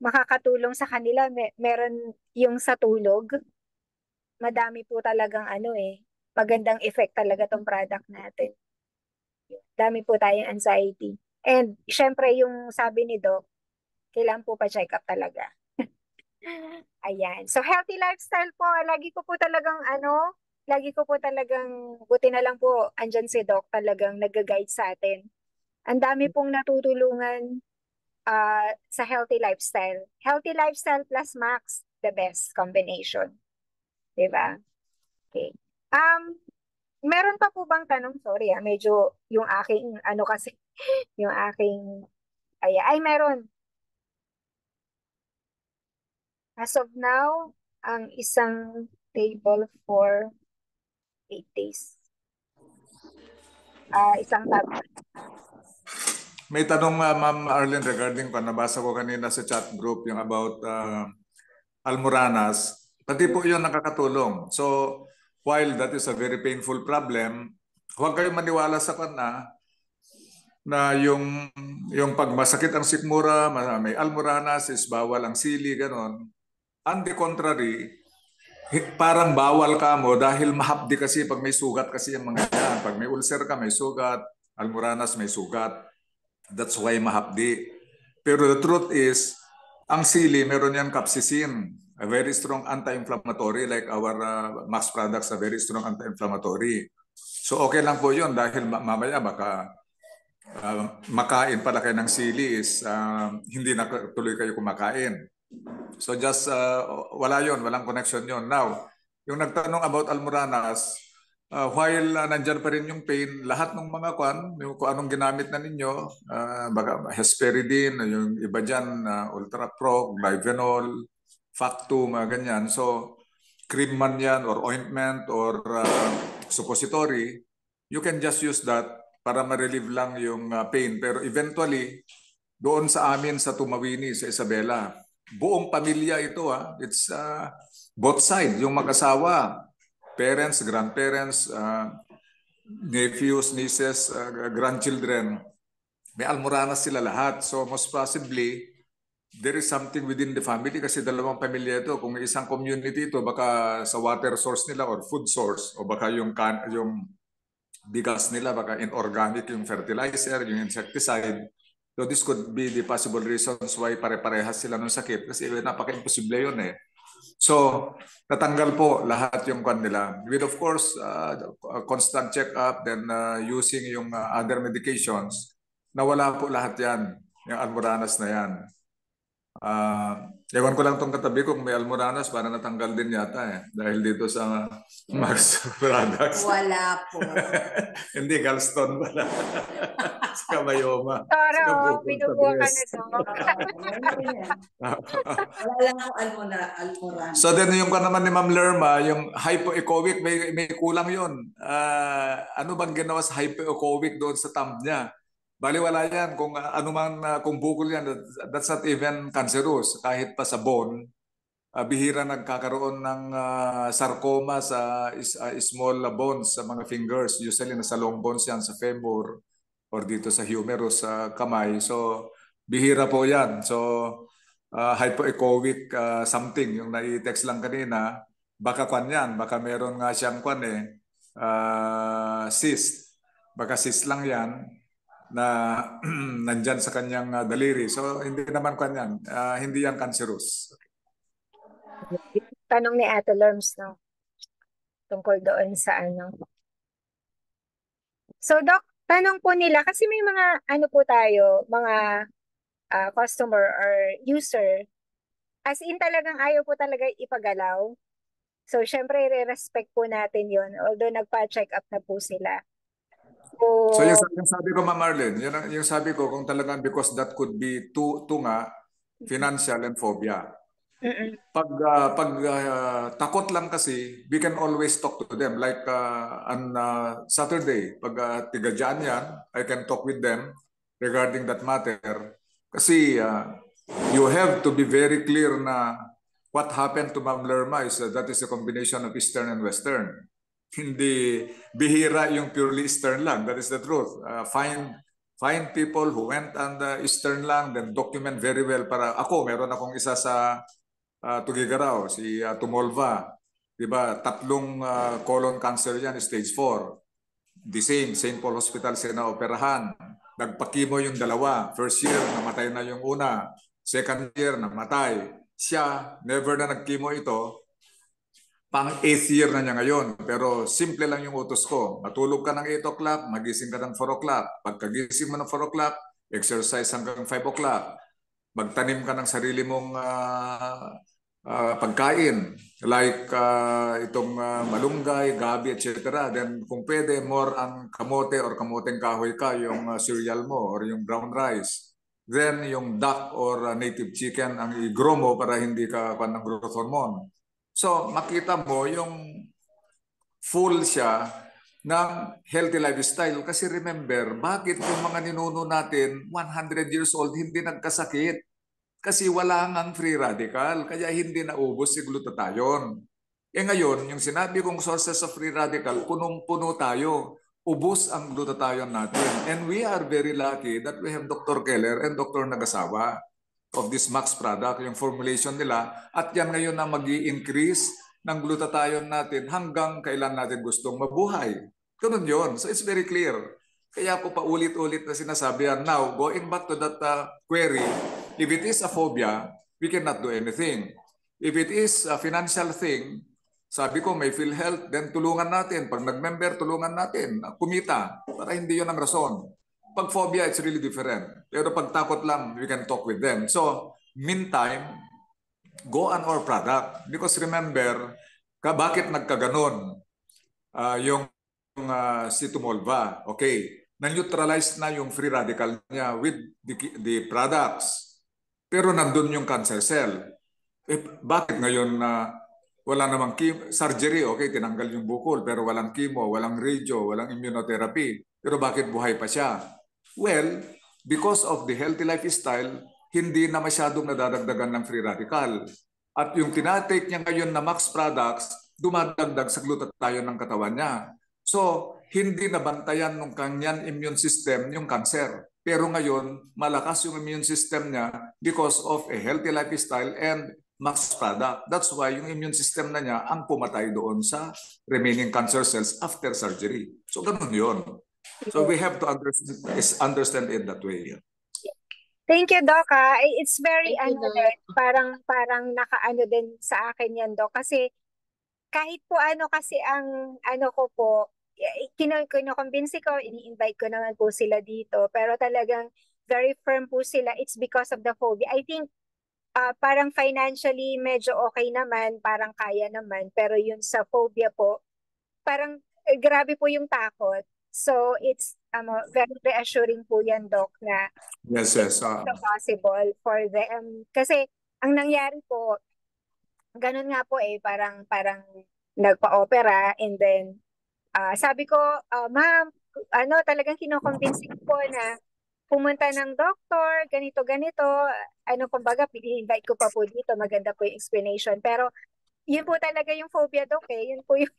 makakatulong sa kanila, meron yung sa tulog. Madami po talagang magandang effect talaga tong product natin. Dami po tayong anxiety. And syempre yung sabi ni Doc, kailangan po pa-check up talaga. Ayan. So healthy lifestyle po, lagi ko po talagang, buti na lang po, andyan si Doc talagang nag-guide sa atin. Ang dami pong natutulungan sa healthy lifestyle. Healthy lifestyle plus Max, the best combination. Diba? Okay. Meron pa po bang tanong? Sorry, medyo yung aking, kasi, yung aking, ay meron. As of now, ang isang table for 8 days. Isang tablet. May tanong Ma'am Arlene regarding kung nabasa ko kanina sa chat group yung about Almoranas. Pati po yun nakakatulong. So while that is a very painful problem, huwag kayong maniwala sa kanya na yung pag masakit ang sikmura, may Almoranas, is bawal ang sili, ganon. On the contrary, parang bawal ka mo dahil mahapdi kasi pag may sugat kasi yung mga yan. Pag may ulcer ka, may sugat. Almoranas, may sugat. That's why mahapdi. Pero the truth is, ang sili, meron yan capsaicin, a very strong anti-inflammatory, like our Max products, a very strong anti-inflammatory. So okay lang po yun dahil mamaya baka makain pala kayo ng sili is hindi na tuloy kayo kumakain. So just wala yon, walang connection yon. Now, yung nagtanong about Almoranas, while nandyan pa rin yung pain, lahat ng mga kung anong ginamit na ninyo, hesperidine, yung iba dyan, Ultra Pro, Glyvenol, Factu, mga ganyan. So, cream man yan or ointment or suppository, you can just use that para ma-relieve lang yung pain. Pero eventually, doon sa amin sa Tumawini, sa Isabela, buong pamilya ito. It's both side, yung mag-asawa, parents, grandparents, nephews, nieces, grandchildren, may Almoranas sila lahat. So most possibly, there is something within the family kasi dalawang pamilya ito. Kung isang community ito, baka sa water source nila or food source, o baka yung bigas nila, baka inorganic yung fertilizer, yung insecticide. So this could be the possible reasons why pare-parehas sila ng sakit kasi napaka-imposible yun eh. So natanggal po lahat yung nila. With of course, constant check-up, then using yung other medications, nawala po lahat yan, yung Almoranas na yan. Ewan ko lang itong katabi kung may Almoranas para natanggal din yata eh. Dahil dito sa Max Products. Wala po. Hindi, gallstone pala. Sa Kabayoma. Tara, binubuha ka na to. Wala lang po Almoranas. So then yung naman ni Ma'am Lerma, yung hypoechoic, may kulang yun. Ano bang ginawa sa hypoechoic doon sa thumb niya? Bali wala yan. Kung ano man, kung bukol yan, that's not even cancerous. Kahit pa sa bone, bihira nagkakaroon ng sarcoma sa small bones sa mga fingers. Usually nasa long bones yan, sa femur or dito sa humerus, sa kamay. So bihira po yan. So hypoechoic something, yung nai-text lang kanina, baka yan, baka meron nga siyang cyst. Baka cyst lang yan na nandyan sa kanyang daliri. So hindi naman yan, hindi yan cancerous. Tanong ni Ate Lerms, no? Tungkol doon sa ano. So, Doc, tanong po nila, kasi may mga, po tayo, mga customer or user, as in talagang ayaw po talaga ipagalaw. So, syempre, re-respect po natin yon, although nagpa-check up na po sila. So yung sabi ko, Ma'am Marlene, yung sabi ko, kung talagang because that could be nga, financial and phobia. Pag takot lang kasi, we can always talk to them. Like on Saturday, pag tigadyan yan, I can talk with them regarding that matter. Kasi you have to be very clear na what happened to Ma'am Lerma is that is a combination of Eastern and Western. Hindi bihira yung purely Eastern lang. That is the truth. Find people who went on the Eastern lang, then document very well. Para ako, meron akong isa sa Tugigaraw, si Tumolva. Diba? 3 colon cancer yan, stage 4. The same, St. Paul Hospital siya na operahan. Nagpakimo yung 2. First year, namatay na yung una. Second year, namatay. Siya, never na nagkimo ito. Pang 8th year na niya ngayon. Pero simple lang yung utos ko. Matulog ka ng 8 o'clock, magising ka ng 4 o'clock. Pagkagising mo ng 4 o'clock, exercise hanggang 5 o'clock. Magtanim ka ng sarili mong pagkain. Like itong malunggay, gabi, etc. Then kung pwede, more ang kamote or kamoteng kahoy ka, yung cereal mo or yung brown rice. then yung duck or native chicken ang i-grow mo para hindi ka ng growth hormone. So makita mo yung full siya ng healthy lifestyle. Kasi remember, bakit yung mga ninuno natin 100 years old hindi nagkasakit? Kasi wala ngang free radical, kaya hindi naubos si glutathione. Ngayon, yung sinabi kong sources of free radical, punong-puno tayo. Ubos ang glutathione natin. And we are very lucky that we have Dr. Keller and Dr. Nagasawa of this Max product, yung formulation nila. At yan ngayon na mag-i-increase ng glutathione natin hanggang kailan natin gustong mabuhay. Ganun yun. So it's very clear. Kaya po paulit-ulit na sinasabi yan. Now, going back to that query, if it is a phobia, we cannot do anything. If it is a financial thing, sabi ko may PhilHealth, then tulungan natin. Pag nag-member, tulungan natin. Kumita. Para hindi yun ang rason. Pag phobia, it's really different. Pero pag takot lang, we can talk with them. So, meantime, go on our product. Because remember, bakit nagkaganon? Yung si Tumolva, okay, na-neutralize na yung free radical niya with the products. Pero nandun yung cancer cell. Bakit ngayon wala namang surgery, okay, tinanggal yung bukol, pero walang chemo, walang radio, walang immunotherapy. Pero bakit buhay pa siya? Well, because of the healthy lifestyle, hindi na masyadong nadadagdagan ng free radical. At yung tinatake niya ngayon na Max products, dumadagdag sa glutathione ng katawan niya. So, hindi nabantayan ng kanyang immune system yung cancer. Pero ngayon, malakas yung immune system niya because of a healthy lifestyle and Max product. That's why yung immune system na niya ang pumatay doon sa remaining cancer cells after surgery. So ganun yun. So we have to understand it that way. Thank you, Doc. It's very parang nakaano din sa akin yan, Doc. Kasi kahit po kasi ang ko po, kinoconvince ko, ini-invite ko naman po sila dito. Pero talagang very firm po sila. It's because of the phobia. I think parang financially medyo okay naman, parang kaya naman. Pero yun sa phobia po, parang grabe po yung takot. So it's very reassuring po yan, Doc, na yes. It's possible for them. Kasi ang nangyari po, ganun nga po parang nagpa-opera and then sabi ko, ma'am, talagang kinoconvince ko po na pumunta ng doktor, ganito. Kumbaga, pini-invite ko pa po dito. Maganda po yung explanation. Pero, yun po talaga yung phobia, Doc, Yun po yung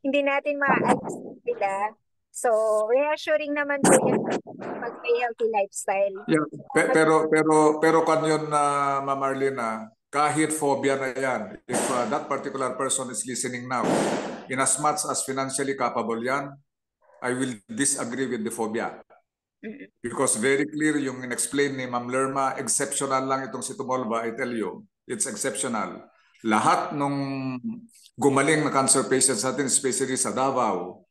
hindi natin maaalis nila. So, reassuring naman po yan pag may healthy lifestyle. Yeah. Pero kan yun na Ma'am Arlene, kahit phobia na yan, if that particular person is listening now, in as much as financially capable yan, I will disagree with the phobia. Because very clear yung in-explain ni Ma'am Lerma, exceptional lang itong si Tumolva, I tell you, it's exceptional. Lahat nung gumaling na cancer patients natin, especially sa Davao,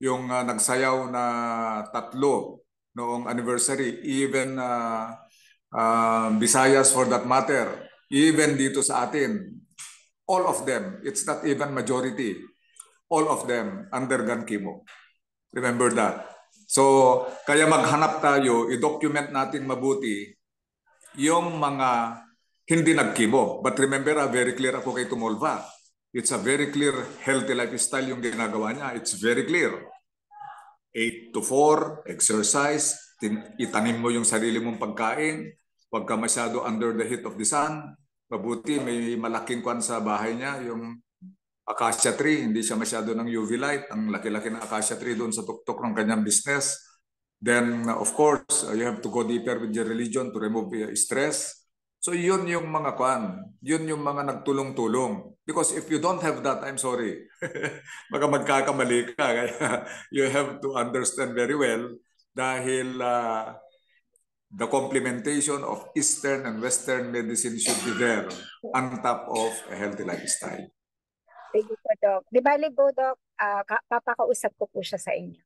yung nagsayaw na 3 noong anniversary, even Visayas for that matter, even dito sa atin, all of them, it's not even majority, all of them undergone chemo. Remember that. So, kaya maghanap tayo, i-document natin mabuti yung mga hindi nag-chemo. But remember, very clear ako kay Tumolva. It's a very clear healthy lifestyle yung ginagawa niya. It's very clear. 8 to 4, exercise, itanim mo yung sarili mong pagkain, huwag ka masyado under the heat of the sun. Mabuti, may malaking kwan sa bahay niya, yung acacia tree, hindi siya masyado ng UV light. Ang laki-laki ng acacia tree doon sa tuktok ng kanyang business. Then, of course, you have to go deeper with your religion to remove stress. So, yun yung mga kwan. Yun yung mga nagtulong-tulong. Because if you don't have that, I'm sorry. Baka magkakamali ka. Kaya you have to understand very well dahil the complementation of Eastern and Western medicine should be there on top of a healthy lifestyle. Thank you po, Doc. Di bali po, Doc, papakausap ko po siya sa inyo.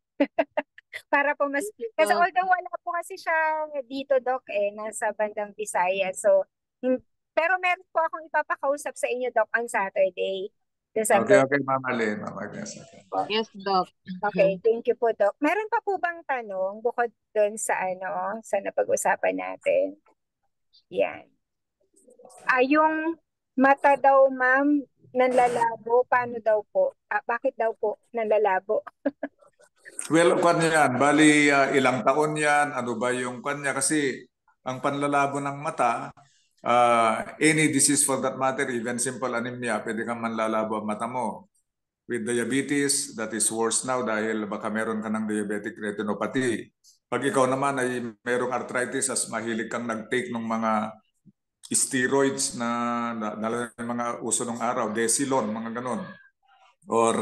Para po mas... Kasi although wala po kasi siya dito, Doc, nasa bandang Visayas. So, pero meron po akong ipapakausap sa inyo, Doc, on Saturday. December. Okay, Ma'am Alin. Ma'am Agnes. Okay. Yes, Doc. Okay, thank you po, Doc. Meron pa po bang tanong bukod doon sa sa napag-usapan natin? Yan. Yung mata daw, ma'am, nanlalabo, paano daw po? Bakit daw po nanlalabo? Well, kanya yan. Bali, ilang taon yan? Ano ba yung kanya? Kasi ang panlalabo ng mata, any disease for that matter, even simple anemia, pwede kang manlalabo ang mata mo. With diabetes, that is worse now dahil baka meron ka ng diabetic retinopathy. Pag ikaw naman ay merong arthritis, as mahilig kang nag-take ng mga steroids na mga uso ng araw, Desilon, mga ganon. Or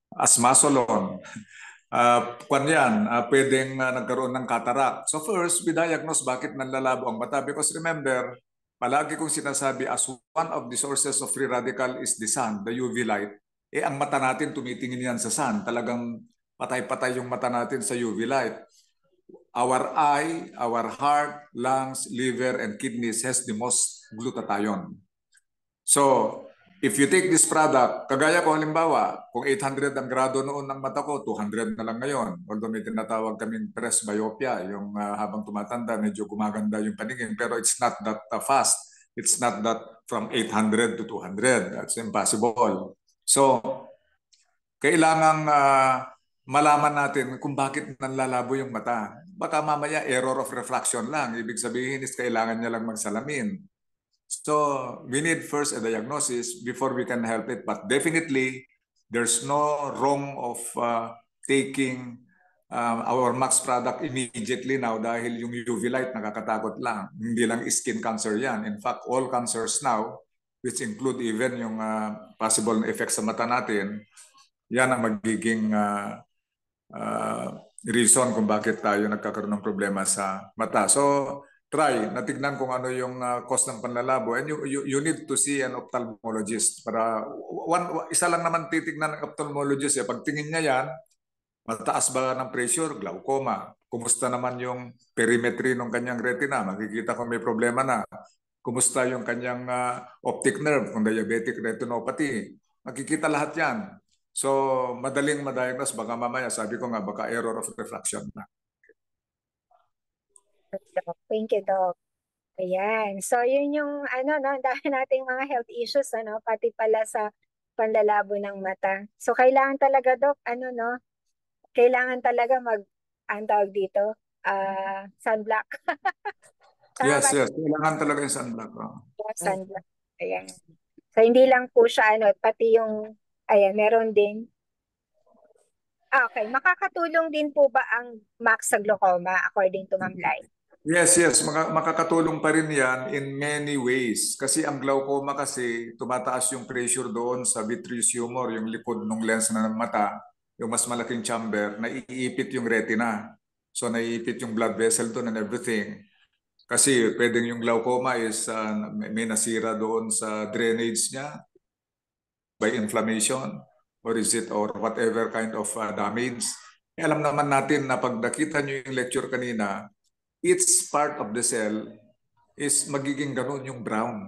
Asmasolon. Pwedeng nagkaroon ng cataract. So first, we diagnose bakit nanlalabo ang mata. Because remember, palagi kong sinasabi as one of the sources of free radical is the sun, the UV light. Ang mata natin tumitingin yan sa sun. Talagang patay-patay yung mata natin sa UV light. Our eye, our heart, lungs, liver, and kidneys has the most glutathione. So, if you take this product, kagaya ko halimbawa, kung 800 ang grado noon ng mata ko, 200 na lang ngayon. Although may tinatawag kaming presbyopia, yung habang tumatanda, medyo gumaganda yung paningin. Pero it's not that fast. It's not that from 800 to 200. That's impossible. So, kailangang malaman natin kung bakit nanlalabo yung mata. Baka mamaya error of refraction lang. Ibig sabihin is kailangan niya lang magsalamin. So, we need first a diagnosis before we can help it. But definitely, there's no wrong of taking our Max product immediately now dahil yung UV light nakakatakot lang. Hindi lang skin cancer yan. In fact, all cancers now, which include even yung possible effects sa mata natin, yan ang magiging reason kung bakit tayo nagkakaroon ng problema sa mata. So, try, natignan kung ano yung cause ng panlalabo. And you need to see an ophthalmologist. Para isa lang naman titignan ng ophthalmologist. Pagtingin niya yan, mataas ba ng pressure? Glaucoma. Kumusta naman yung perimetry ng kanyang retina? Makikita kung may problema na. Kumusta yung kanyang optic nerve, kung diabetic retinopathy. Makikita lahat yan. So, madaling ma-diagnose. Baka mamaya, sabi ko nga, baka error of refraction na. Thank you, Doc. Ayan. So, yun yung, ang dami nating mga health issues, pati pala sa panlalabo ng mata. So, kailangan talaga, Doc, kailangan talaga ang tawag dito, sunblock. Yes. Kailangan talaga yung sunblock. Sunblock. Ayan. So, hindi lang po siya, pati yung, meron din. Okay. Makakatulong din po ba ang MAX sa glaucoma according to Ma'am Lai? Yes. Makakatulong pa rin yan in many ways. Kasi ang glaucoma kasi, tumataas yung pressure doon sa vitreous humor, yung likod ng lens na ng mata, yung mas malaking chamber, naiipit yung retina. So, naiipit yung blood vessel doon and everything. Kasi pwedeng yung glaucoma is may nasira doon sa drainage niya by inflammation or whatever kind of damage. Alam naman natin na pag nakita nyo yung lecture kanina, each part of the cell is magiging ganun yung brown.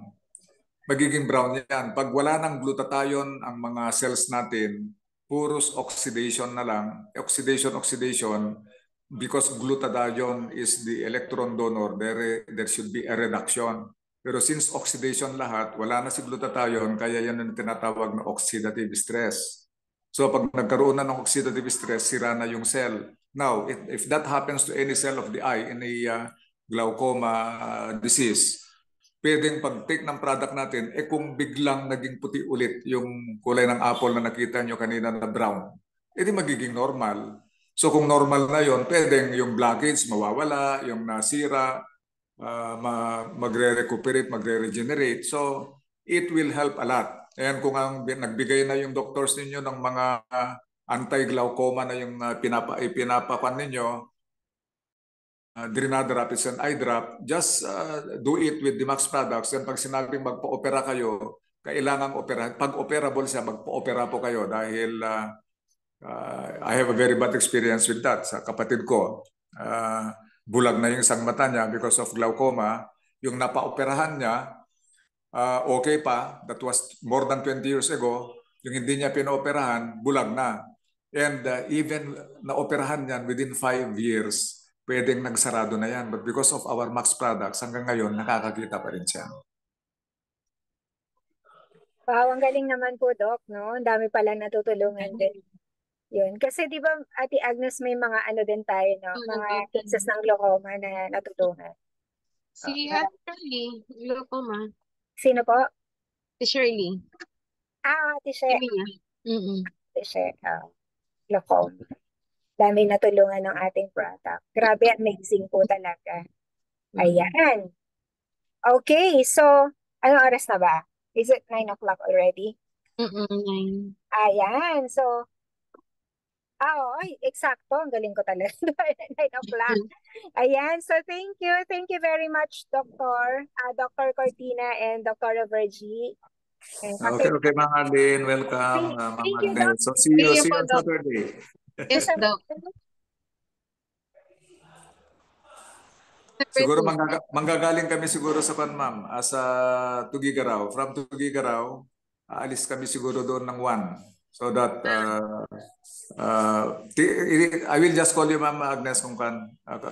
Magiging brown yan. Pag wala ng glutathione ang mga cells natin, puros oxidation na lang. Oxidation. Because glutathione is the electron donor, there should be a reduction. Pero since oxidation lahat, wala na si glutathione, kaya yan ang tinatawag na oxidative stress. So pag nagkaroon na ng oxidative stress, sira na yung cell. Now, if that happens to any cell of the eye in a glaucoma disease, pwedeng pag-take ng product natin, kung biglang naging puti ulit yung kulay ng apple na nakita nyo kanina na brown, edi magiging normal. So kung normal na yon, pwedeng yung blockage mawawala, yung nasira, magre-recuperate, magre-regenerate. So it will help a lot. Ayan, kung nagbigay na yung doctors ninyo ng mga anti-glaucoma na yung pinapakan ninyo, Drinada is an eye drop, just do it with the Max products. And pag sinabing magpa-opera kayo, kailangang opera. Pag operable siya, magpa-opera po kayo dahil I have a very bad experience with that. Sa kapatid ko, bulag na yung isang mata niya because of glaucoma. Yung napa-operahan niya, okay pa, that was more than 20 years ago, yung hindi niya pinooperahan, bulag na. And even naoperahan yan within 5 years, pwedeng nagsarado na yan. But because of our Max products, hanggang ngayon, nakakakita pa rin siya. Wow, ang galing naman po, Doc, no? Ang dami pala natutulungan din. Yun. Kasi di ba, Ate Agnes, may mga ano din tayo, no? Mga cases ng glaucoma na natutulungan. Si Marami. Shirley, glaucoma. Sino po? Si Shirley. Ate She. Emilia. Ate She. Glaucoma. Dami natulungan ng ating product. Grabe, amazing po talaga. Ayan. Okay, so, anong oras na ba? Is it 9 o'clock already? 9. Ayan, so, ay, eksakto. Ang galing ko talaga. 9 o'clock. Ayan, so thank you. Thank you very much, Dr. Cortina and Dr. Virgie. Okay, Ma'am Arlene. Welcome, Ma'am Thank you, Agnes. So see you on Saturday. Yes, Doc. Siguro manggagaling kami siguro sa Ma'am, sa Tugigaraw. From Tugigaraw, aalis kami siguro doon ng 1. So that I will just call you, Ma'am Agnes, kung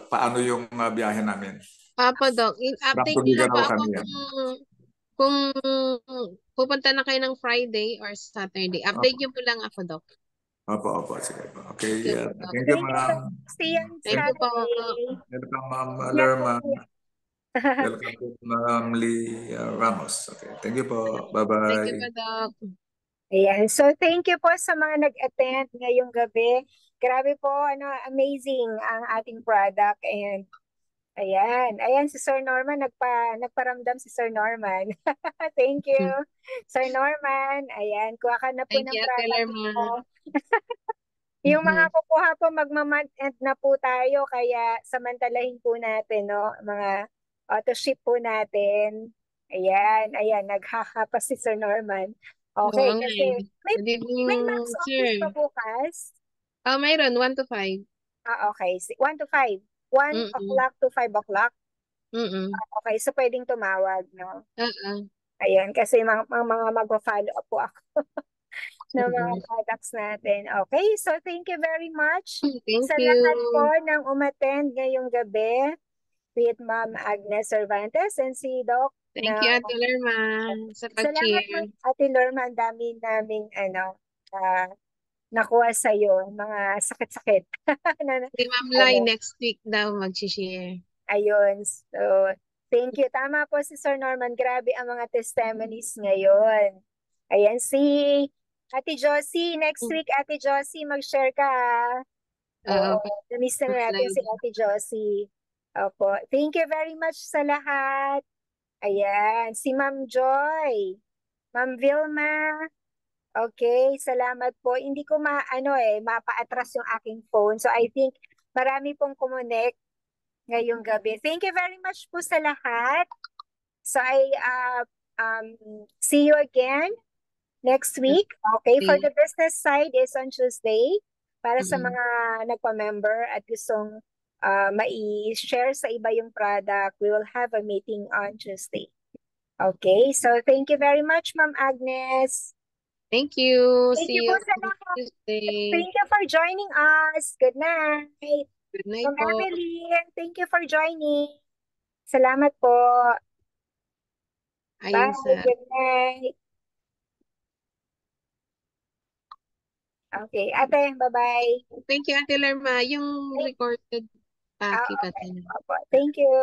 paano yung biyahe namin. Papa Doc, update niyo lang po ako kung pupunta na kayo ng Friday or Saturday. Update niyo po lang ako, Doc. Opo. Sige po. Okay. Thank you, Ma'am. See you on Thank you po. Welcome, Ma'am Lerma. Welcome to Ma'am Lee Ramos. Okay. Thank you po. Bye-bye. Thank you po, Doc. Ayan. So, thank you po sa mga nag-attend ngayong gabi. Grabe po, amazing ang ating product. And, ayan si Sir Norman, nagparamdam si Sir Norman. Thank you, Sir Norman. Ayan, kuha ka na po Thank ng you, product Lerma. po. Yung mga kukuha po, magma-month end na po tayo, kaya samantalahin po natin, no? Mga auto-ship po natin. Ayan, naghaka pa si Sir Norman. Okay, kasi may max office pa bukas. Mayroon, 1 to 5. Okay, 1 to 5. 1 o'clock to 5 o'clock. Okay, so pwedeng tumawag, no? Ayan, kasi mga mag-follow up po ako ng mga products natin. Okay, so thank you very much sa lahat po ng umattend ngayong gabi with Ma'am Agnes Cervantes and si Doc. Thank you, Ate Lerma, sa pag-cheer. Salamat po, Ate Lerma. Ang dami naming nakuha sa'yo, mga sakit-sakit. Si Ma'am Lai next week daw mag-share. Ayun. So, thank you. Tama po si Sir Norman. Grabe ang mga testimonies ngayon. Ayan, si Ate Josie. Next week, Ate Josie, mag-share ka. Na-miss na natin si Ate Josie. Opo. Thank you very much sa lahat. Ayan. Si Ma'am Joy. Ma'am Vilma. Okay, salamat po. Hindi ko mapa-atras yung aking phone. So I think marami pong kumonek ngayong gabi. Thank you very much po sa lahat. So I see you again next week. Okay, for the business side is on Tuesday. Para sa mga nagpa-member at gustong mai-share sa iba yung product, we will have a meeting on Tuesday. Okay, so thank you very much, Ma'am Agnes. Thank you. See you on Tuesday. Thank you for joining us. Good night. Good night po. Evelyn, thank you for joining. Salamat po. Ayun, bye. Good night. Okay, ate, bye-bye. Thank you, Ate Lerma. Yung recorded, Okay. Thank you.